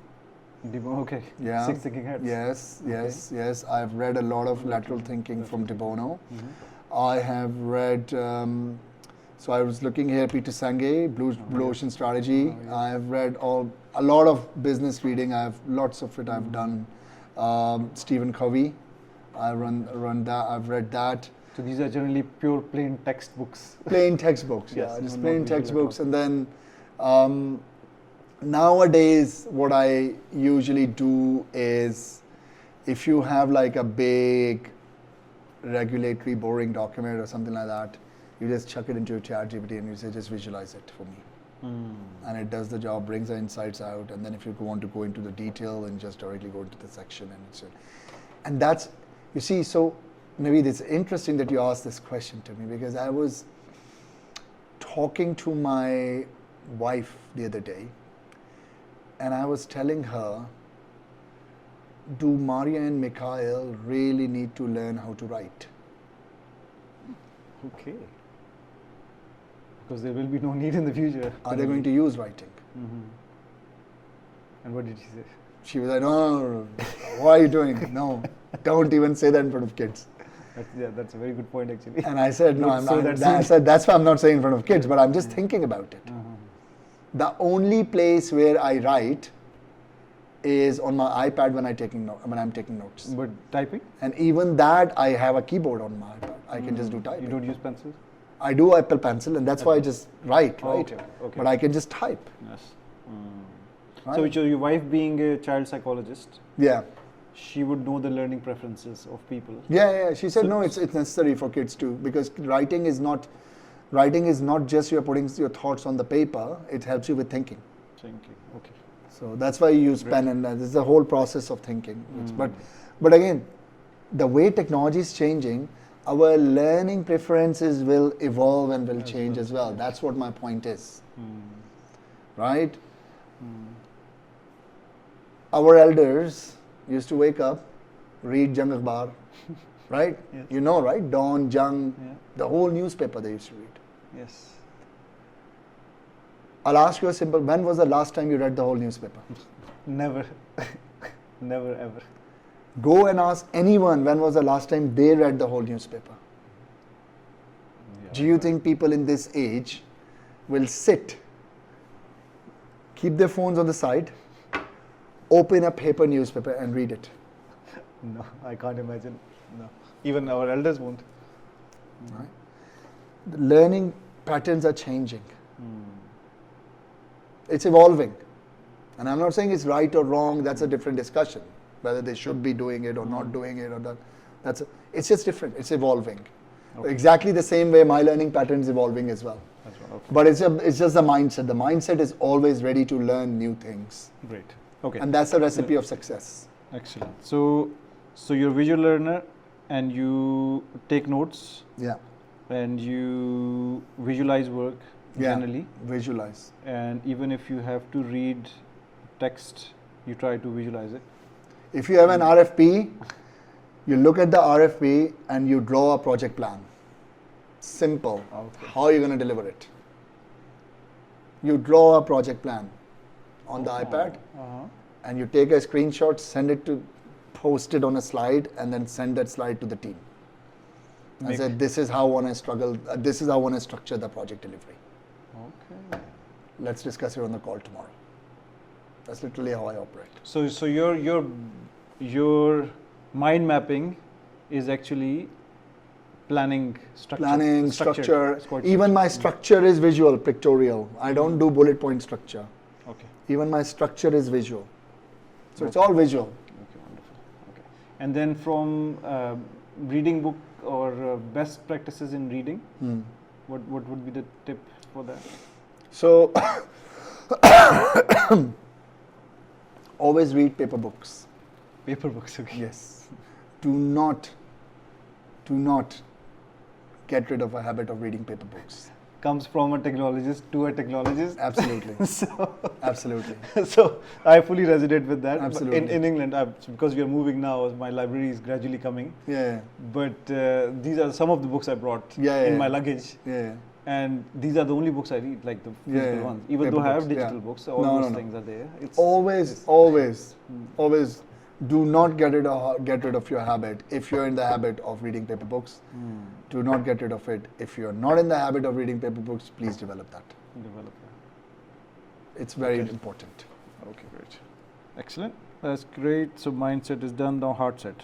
Okay. Yeah. 6 Thinking Hats. Yes. I've read a lot of lateral thinking from de Bono. I have read, so I was looking here, Peter Senge, Blue Ocean Strategy. I have read a lot of business reading. I have lots of it. I've done Stephen Covey. I run that. I've read that. So these are generally pure plain textbooks. Plain textbooks, just plain textbooks. And then nowadays, what I usually do is, if you have like a big regulatory boring document or something like that, you just chuck it into your ChatGPT and you say, just visualize it for me. And it does the job, brings the insights out. And then if you want to go into the detail, and just directly go into the section. And that's, you see, so Naveed, it's interesting that you asked this question to me, because I was talking to my wife the other day, and I was telling her, do Maria and Mikhail really need to learn how to write? Okay. Because there will be no need in the future. Are they going to use writing? And what did she say? She was like, no. What are you doing? No, don't even say that in front of kids. That's a very good point, actually. And I said, no, I said, that's why I'm not saying in front of kids, but I'm just thinking about it. The only place where I write is on my iPad when I'm taking notes. But typing? And even that, I have a keyboard on my iPad. I can just do typing. You don't use pencils? I do Apple Pencil, and that's why I just write. Okay. But I can just type. Yes. Right? So your wife being a child psychologist, Yeah. she would know the learning preferences of people. Yeah. She said, no, it's necessary for kids too, because writing is not just you're putting your thoughts on the paper. It helps you with thinking. Okay. So that's why you use pen, and this is the whole process of thinking. But again, the way technology is changing, our learning preferences will evolve and will change as well. That's what my point is. Right? Our elders used to wake up, read Jang Akhbar, right? Yes. You know, right? Dawn, Jang, the whole newspaper they used to read. Yes. I'll ask you a simple, when was the last time you read the whole newspaper? Never. Never ever. Go and ask anyone when was the last time they read the whole newspaper. Do you think people in this age will sit, keep their phones on the side, open a paper newspaper and read it? No, I can't imagine. No. Even our elders won't. Right? The learning patterns are changing. It's evolving. And I'm not saying it's right or wrong, that's a different discussion. Whether they should be doing it or not doing it, or that. It's just different, it's evolving. Okay. Exactly the same way my learning pattern is evolving as well. That's right. Okay. But it's just the mindset. The mindset is always ready to learn new things. Great. Okay. And that's the recipe of success. Excellent. So you're a visual learner, and you take notes Yeah. and you visualize work generally. Visualize. And even if you have to read text, you try to visualize it. If you have an RFP, you look at the RFP and you draw a project plan. Simple. Okay. How are you going to deliver it? You draw a project plan on the iPad and you take a screenshot, send it to, post it on a slide, and then send that slide to the team. I said, this is how I want to struggle, this is how I want to structure the project delivery. Okay. Let's discuss it on the call tomorrow. That's literally how I operate. So your mind mapping is actually planning structure. Planning, structure. It's quite Even my structure is visual, pictorial. I don't do bullet point structure. Okay. Even my structure is visual. So it's all visual. Okay, wonderful. Okay. And then from reading book or best practices in reading, what would be the tip for that? So always read paper books. Paper books, okay. Yes. Do not get rid of a habit of reading paper books. Comes from a technologist to a technologist. Absolutely. Absolutely. So I fully resonate with that. Absolutely. In England, because we are moving now, my library is gradually coming. Yeah. But these are some of the books I brought in my luggage. Yeah. And these are the only books I read, like the physical ones. Even Paper though I have books, digital books, all those things are there. It's always do not get rid of your habit. If you're in the habit of reading paper books, do not get rid of it. If you're not in the habit of reading paper books, please develop that. It's very important. Okay, great. Excellent. That's great. So mindset is done. Now Heartset.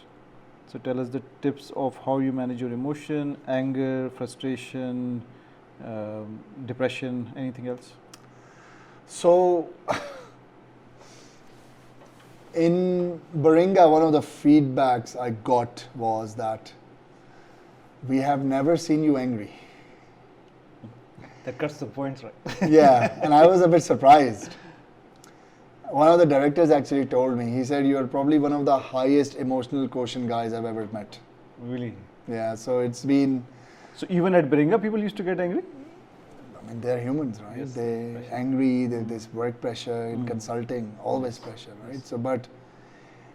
So tell us the tips of how you manage your emotion, anger, frustration, depression, anything else? So in Baringa, one of the feedbacks I got was that we have never seen you angry. That cuts the points, right? Yeah, and I was a bit surprised. One of the directors actually told me, he said, you're probably one of the highest emotional quotient guys I've ever met. Really? Yeah, so it's been... So even at Baringa, people used to get angry? I mean, they're humans, right? Yes, they're pressure. angry, there's work pressure in consulting, always pressure, right? So, but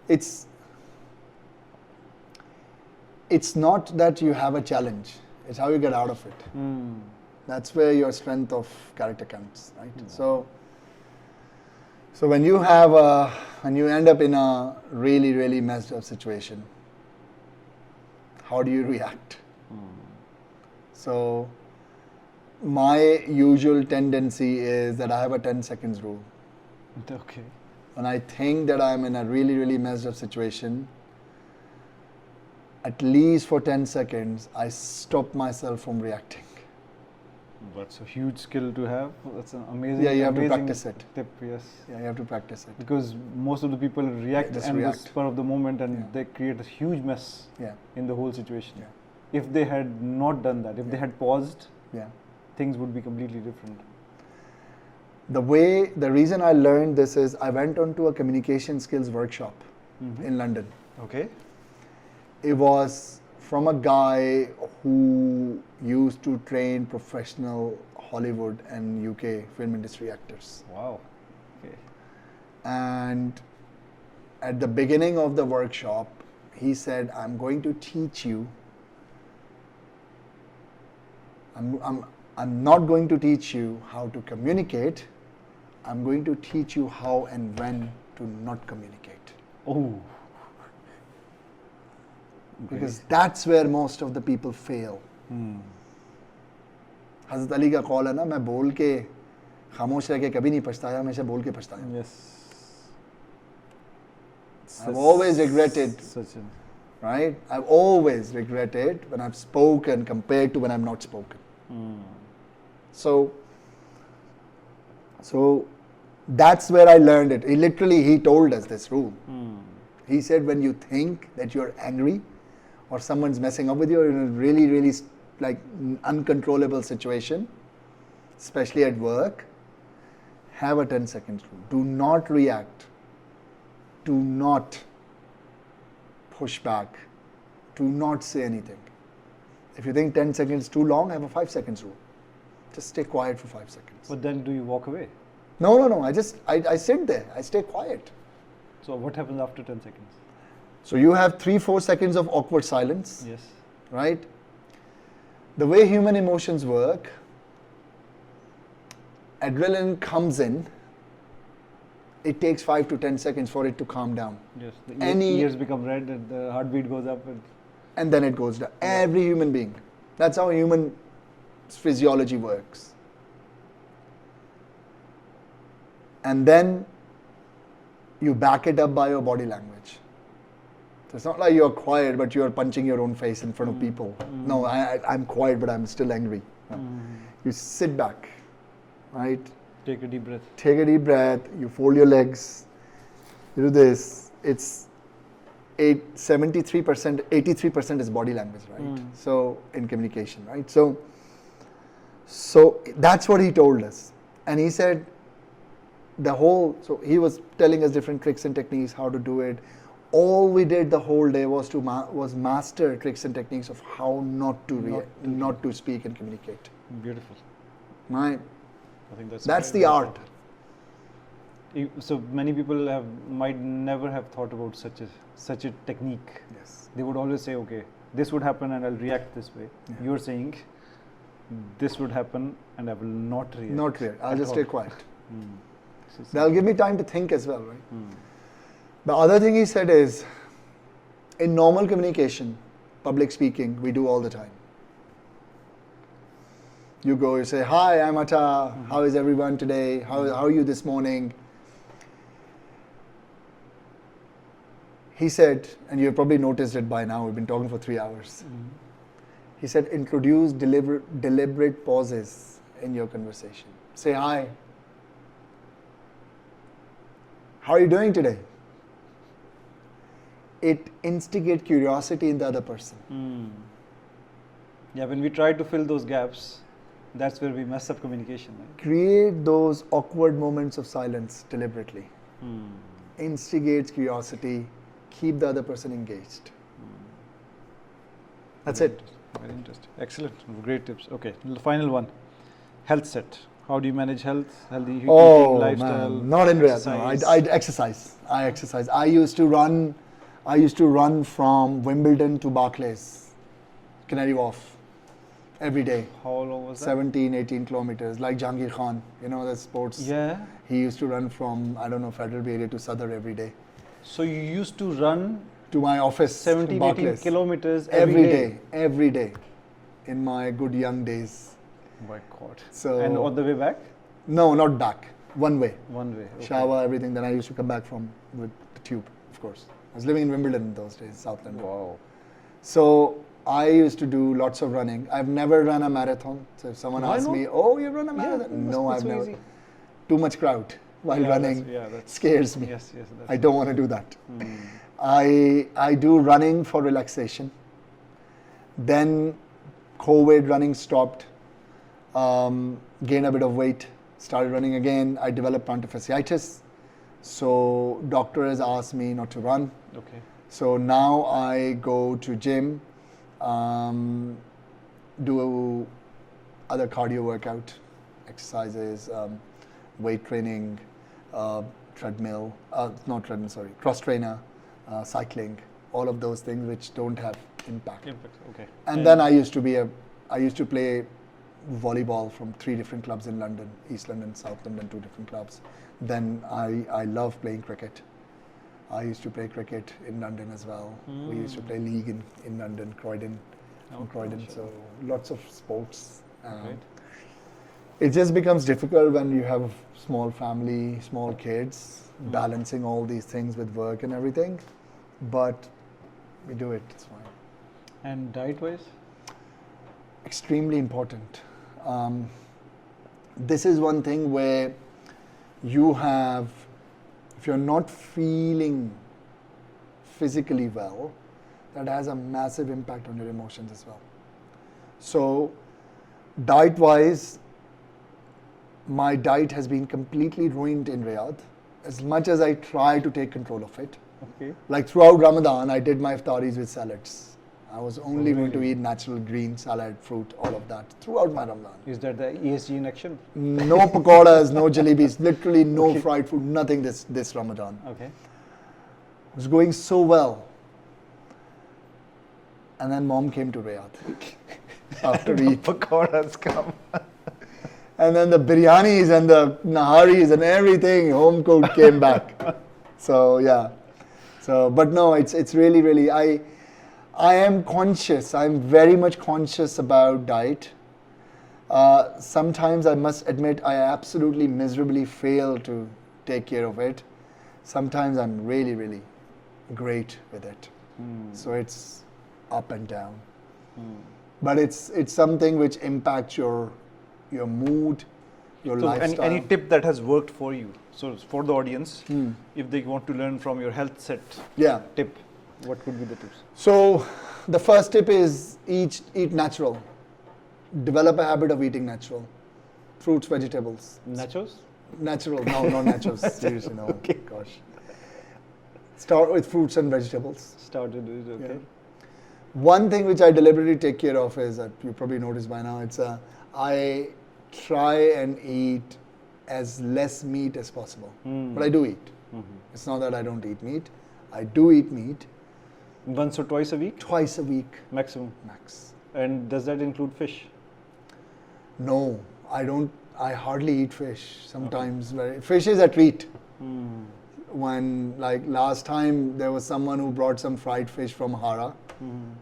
it's not that you have a challenge, it's how you get out of it. That's where your strength of character comes, right? So when you end up in a really, really messed up situation, how do you react? So my usual tendency is that I have a 10 seconds rule. Okay. When I think that I'm in a really, really messed up situation, at least for 10 seconds, I stop myself from reacting. That's a huge skill to have. That's an amazing. Yeah, you have to amazing practice it. Tip, yes. Yeah, you have to practice it. Because most of the people react Just and the react. spur of the moment, and they create a huge mess in the whole situation. Yeah. If they had not done that, if they had paused, Yeah. things would be completely different. The reason I learned this is I went on to a communication skills workshop in London. Okay. It was from a guy who used to train professional Hollywood and UK film industry actors. Wow. Okay. And at the beginning of the workshop, he said, I'm going to teach you. I'm not going to teach you how to communicate. I'm going to teach you how and when to not communicate. Oh. Because that's where most of the people fail. Hazrat Ali का call है ना, मैं बोल के खामोश रह के कभी नहीं पछताया, हमेशा बोल के पछताया. Yes. I've always regretted, Sachin. right? I've always regretted when I've spoken compared to when I've not spoken. So that's where I learned it. He told us this rule. He said, when you think that you're angry or someone's messing up with you, or in a really, really like uncontrollable situation, especially at work, have a 10 seconds rule. Do not react. Do not push back. Do not say anything. If you think 10 seconds is too long, have a 5 seconds rule. Just stay quiet for 5 seconds. But then do you walk away? No. I sit there. I stay quiet. So what happens after 10 seconds? So you have 3-4 seconds of awkward silence. Yes. Right? The way human emotions work, adrenaline comes in, it takes 5 to 10 seconds for it to calm down. Yes. The ears become red and the heartbeat goes up. And then it goes down. Yeah. Every human being. That's how human physiology works. And then you back it up by your body language. So it's not like you're quiet, but you're punching your own face in front of people. No, I'm quiet, but I'm still angry. No. You sit back, right? Take a deep breath. Take a deep breath. You fold your legs. You do this. It's 83% is body language, right? So in communication, right? So that's what he told us. And he said so he was telling us different tricks and techniques, how to do it. All we did the whole day was master tricks and techniques of how not to speak and communicate. Beautiful. Right? I think that's the art. So many people might never have thought about such a technique. Yes. They would always say, okay, this would happen and I'll react this way. Yeah. You're saying this would happen and I will not react. Not react. I'll just stay quiet. That'll give me time to think as well, right? The other thing he said is, in normal communication, public speaking, we do all the time. You go, you say, hi, I'm Atta. How is everyone today? How are you this morning? He said, and you've probably noticed it by now, we've been talking for 3 hours. He said, introduce deliberate pauses in your conversation. Say hi. How are you doing today? It instigates curiosity in the other person. Yeah, when we try to fill those gaps, that's where we mess up communication. Right? Create those awkward moments of silence deliberately. Instigates curiosity. Keep the other person engaged. That's it. Very interesting. Excellent. Great tips. Okay, the final one. Healthset. How do you manage health, healthy eating, lifestyle? Man. Not in reality. No, I exercise. I exercise. I used to run from Wimbledon to Barclays, Canary Wharf, every day. How long was that? 17, 18 kilometers, like Jahangir Khan, the sports. Yeah. He used to run from, Federal Bay area to Sadr every day. So you used to run to my office 17, 18 kilometers every day, in my good young days. Oh my God. So, and on the way back? No, not back. One way. Okay. Shower, everything. Then I used to come back with the tube, of course. I was living in Wimbledon in those days, South London. Wow. So I used to do lots of running. I've never run a marathon. So if someone asks me, oh, you run a marathon? No, I've never. Easy. Too much crowd while running scares me. Yes, I don't want to do that. I do running for relaxation. Then COVID, running stopped. Gained a bit of weight, started running again. I developed plantar fasciitis. So doctor has asked me not to run. Okay. So now I go to gym, do other cardio workout, exercises, weight training, treadmill, cross trainer, cycling, all of those things which don't have impact. Okay. And then I used to play volleyball from 3 different clubs in London, East London, South London, 2 different clubs. Then I love playing cricket. I used to play cricket in London as well. We used to play league in London, Croydon. So lots of sports. It just becomes difficult when you have a small family, small kids, balancing all these things with work and everything. But we do it, it's fine. And diet-wise? Extremely important. This is one thing where if you're not feeling physically well, that has a massive impact on your emotions as well. So, diet-wise, my diet has been completely ruined in Riyadh, as much as I try to take control of it. Okay. Like throughout Ramadan, I did my iftaris with salads. I was only going to eat natural green salad, fruit, all of that throughout my Ramadan. Is that the ESG in action? No pakoras, no jalebis, literally no Okay. fried food, nothing this Ramadan. Okay. It was going so well. And then mom came to Riyadh after we Pakoras come. and then the biryanis and the naharis and everything home cooked came back. So yeah. So but no, it's really I am conscious. I'm very much conscious about diet. Sometimes I must admit I absolutely miserably fail to take care of it. Sometimes I'm really great with it. So it's up and down. But it's something which impacts your mood, your So lifestyle. any tip that has worked for you? So for the audience, if they want to learn from your Healthset Yeah. tip, what could be the tips? So the first tip is eat natural. Develop a habit of eating natural. Fruits, vegetables. Nachos? Natural, no nachos. Seriously, no. Okay. Gosh. Start with fruits and vegetables. Started with, okay. Yeah. One thing which I deliberately take care of is that you probably noticed by now. I try and eat as less meat as possible, but I do eat. It's not that I don't eat meat. I do eat meat Once or twice a week? twice a week Maximum. max. And does that include fish? No, I don't. I hardly eat fish. Sometimes fish is a treat. When like last time there was someone who brought some fried fish from Hara.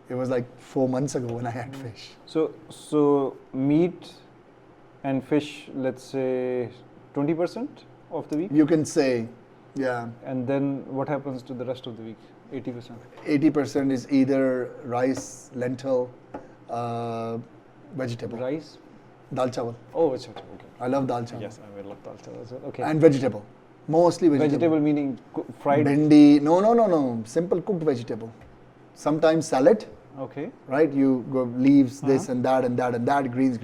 It was like 4 months ago when I had fish. So meat and fish, let's say 20% of the week? You can say, yeah, And then what happens to the rest of the week? 80%? 80% is either rice, lentil, vegetable. Rice? Dal chawal. Oh, it's okay. I love dal chawal. Yes, I will love dal chawal as well. Okay. And vegetable. Mostly vegetable. Vegetable meaning fried? Bhindi. No. Simple cooked vegetable. Sometimes salad. Okay. Right? You go leaves, this and that and that and that, greens.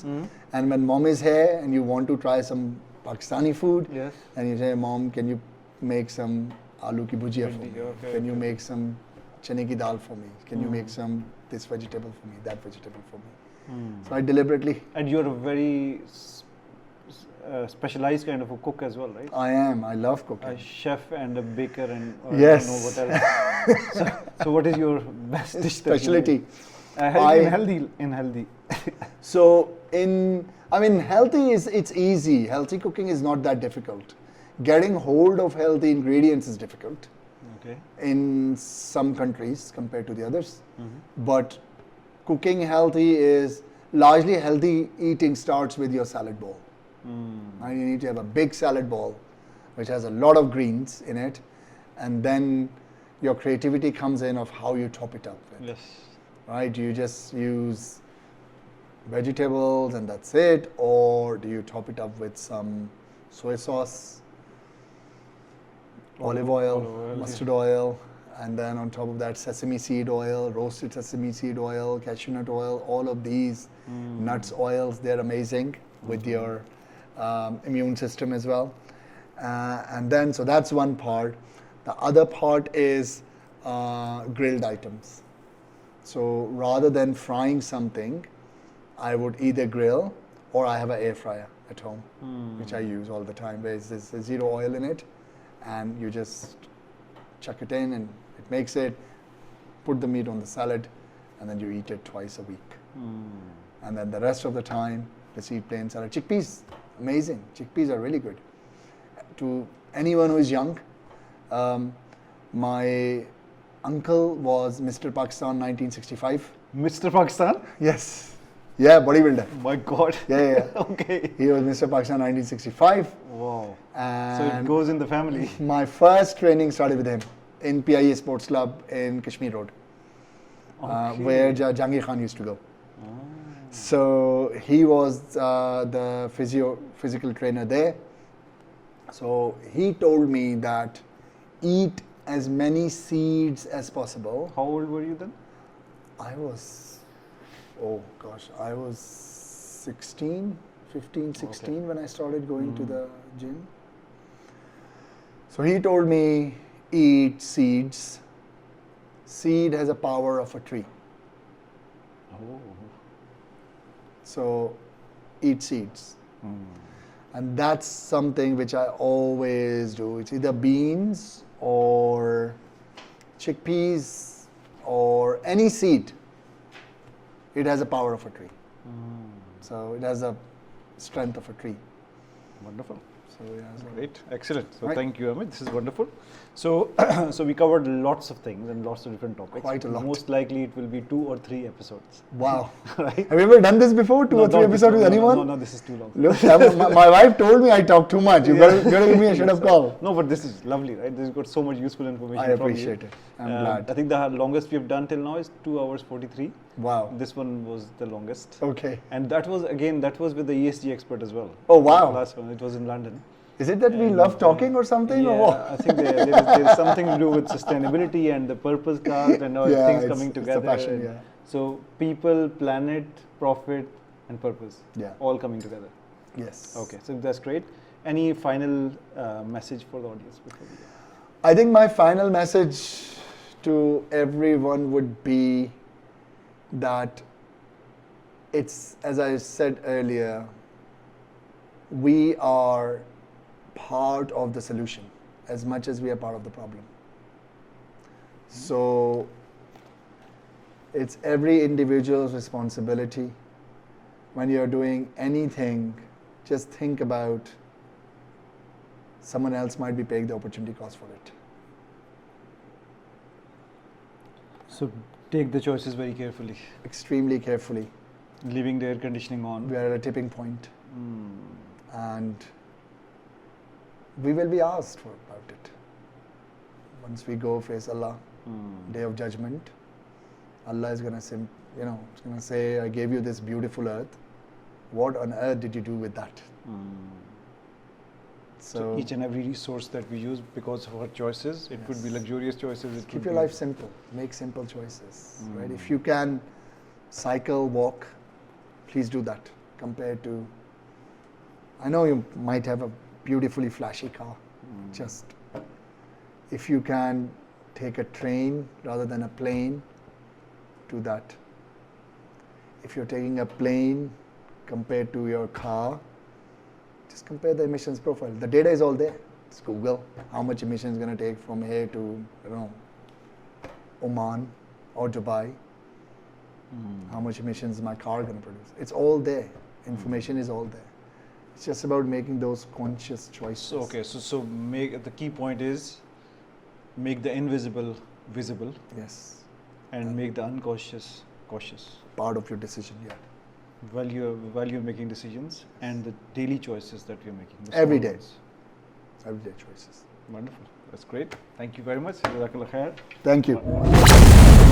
And when mom is here and you want to try some Pakistani food, Yes. and you say, Mom, can you make some aloo ki bhujia for me? Okay, Can you make some chane ki dal for me? Can you make some this vegetable for me, that vegetable for me? So I deliberately, And you're a very specialized kind of a cook as well, right? I am. I love cooking. A chef and a baker and I Yes. don't know what else. so what is your best dish? that you Specialty. make? In healthy. So healthy it's easy. Healthy cooking is not that difficult. Getting hold of healthy ingredients is difficult Okay. in some countries compared to the others. But cooking healthy is largely healthy eating starts with your salad bowl. And you need to have a big salad bowl which has a lot of greens in it, and then your creativity comes in of how you top it up with. Yes. Right? Do you just use vegetables and that's it, or do you top it up with some soy sauce, olive oil, mustard oil, and then on top of that sesame seed oil, roasted sesame seed oil, cashew nut oil, all of these nuts oils, they're amazing with your immune system as well. And then, so that's one part. The other part is grilled items. So rather than frying something, I would either grill, or I have an air fryer at home, which I use all the time. There's zero oil in it, and you just chuck it in and it makes it, put the meat on the salad, and then you eat it twice a week. And then the rest of the time, just eat plain salad. Chickpeas, amazing. Chickpeas are really good. To anyone who is young, my uncle was Mr. Pakistan 1965. Mr. Pakistan? Yes. Yeah, bodybuilder. My God. Yeah. Okay. He was Mr. Pakistan 1965. Wow. And So it goes in the family. my first training started with him in PIA Sports Club in Kashmir Road, where Jahangir Khan used to go. So he was the physical trainer there. So he told me that eat as many seeds as possible. How old were you then? I was 15, 16 when I started going to the gym. So he told me, eat seeds. Seed has a power of a tree. Oh. So eat seeds. And that's something which I always do. It's either beans or chickpeas or any seed. It has a power of a tree. So it has a strength of a tree. Wonderful. So yeah, so Great, excellent. So Right. thank you, Amit. This is wonderful. So, so we covered lots of things and lots of different topics. Quite a lot. Most likely, it will be 2 or 3 episodes. wow. Right? Have you ever done this before? Two or three episodes with anyone? No, this is too long. Look, my wife told me I talk too much. You gotta give me a shut up call. No, but this is lovely, right? This has got so much useful information. I from you. appreciate it. I'm glad. I think the longest we have done till now is 2 hours 43. Wow. This one was the longest. Okay. And that was with the ESG expert as well. Oh, wow. The last one, it was in London. Is it that we love talking or something? Yeah, Or what? I think there is something to do with sustainability and the purpose cast and all things coming it's together. a passion, and yeah. So people, planet, profit, and purpose. Yeah. All coming together. Yes. Okay, so that's great. Any final message for the audience before we go? I think my final message to everyone would be that it's, as I said earlier, we are part of the solution as much as we are part of the problem. So it's every individual's responsibility. When you're doing anything, just think about someone else might be paying the opportunity cost for it. So take the choices very carefully. Extremely carefully. Leaving the air conditioning on. We are at a tipping point. And we will be asked about it. Once we go face Allah, Day of Judgment, Allah is going to say, it's going to say, I gave you this beautiful earth. What on earth did you do with that? So each and every resource that we use because of our choices, it could be luxurious choices. It keep could your be life simple. Make simple choices. Right? If you can cycle, walk, please do that. Compared to, I know you might have a beautifully flashy car. Just if you can take a train rather than a plane, do that. If you're taking a plane compared to your car, just compare the emissions profile. The data is all there. Just Google how much emissions is going to take from here to Oman or Dubai. How much emissions is my car going to produce? It's all there. Information is all there. It's just about making those conscious choices. So so make the key point is make the invisible visible. Yes. And make the unconscious cautious. Part of your decision, yeah. While you're making decisions and the daily choices that you're making. Every day. Everyday choices. Wonderful. That's great. Thank you very much. Jazakallah khair. Thank you.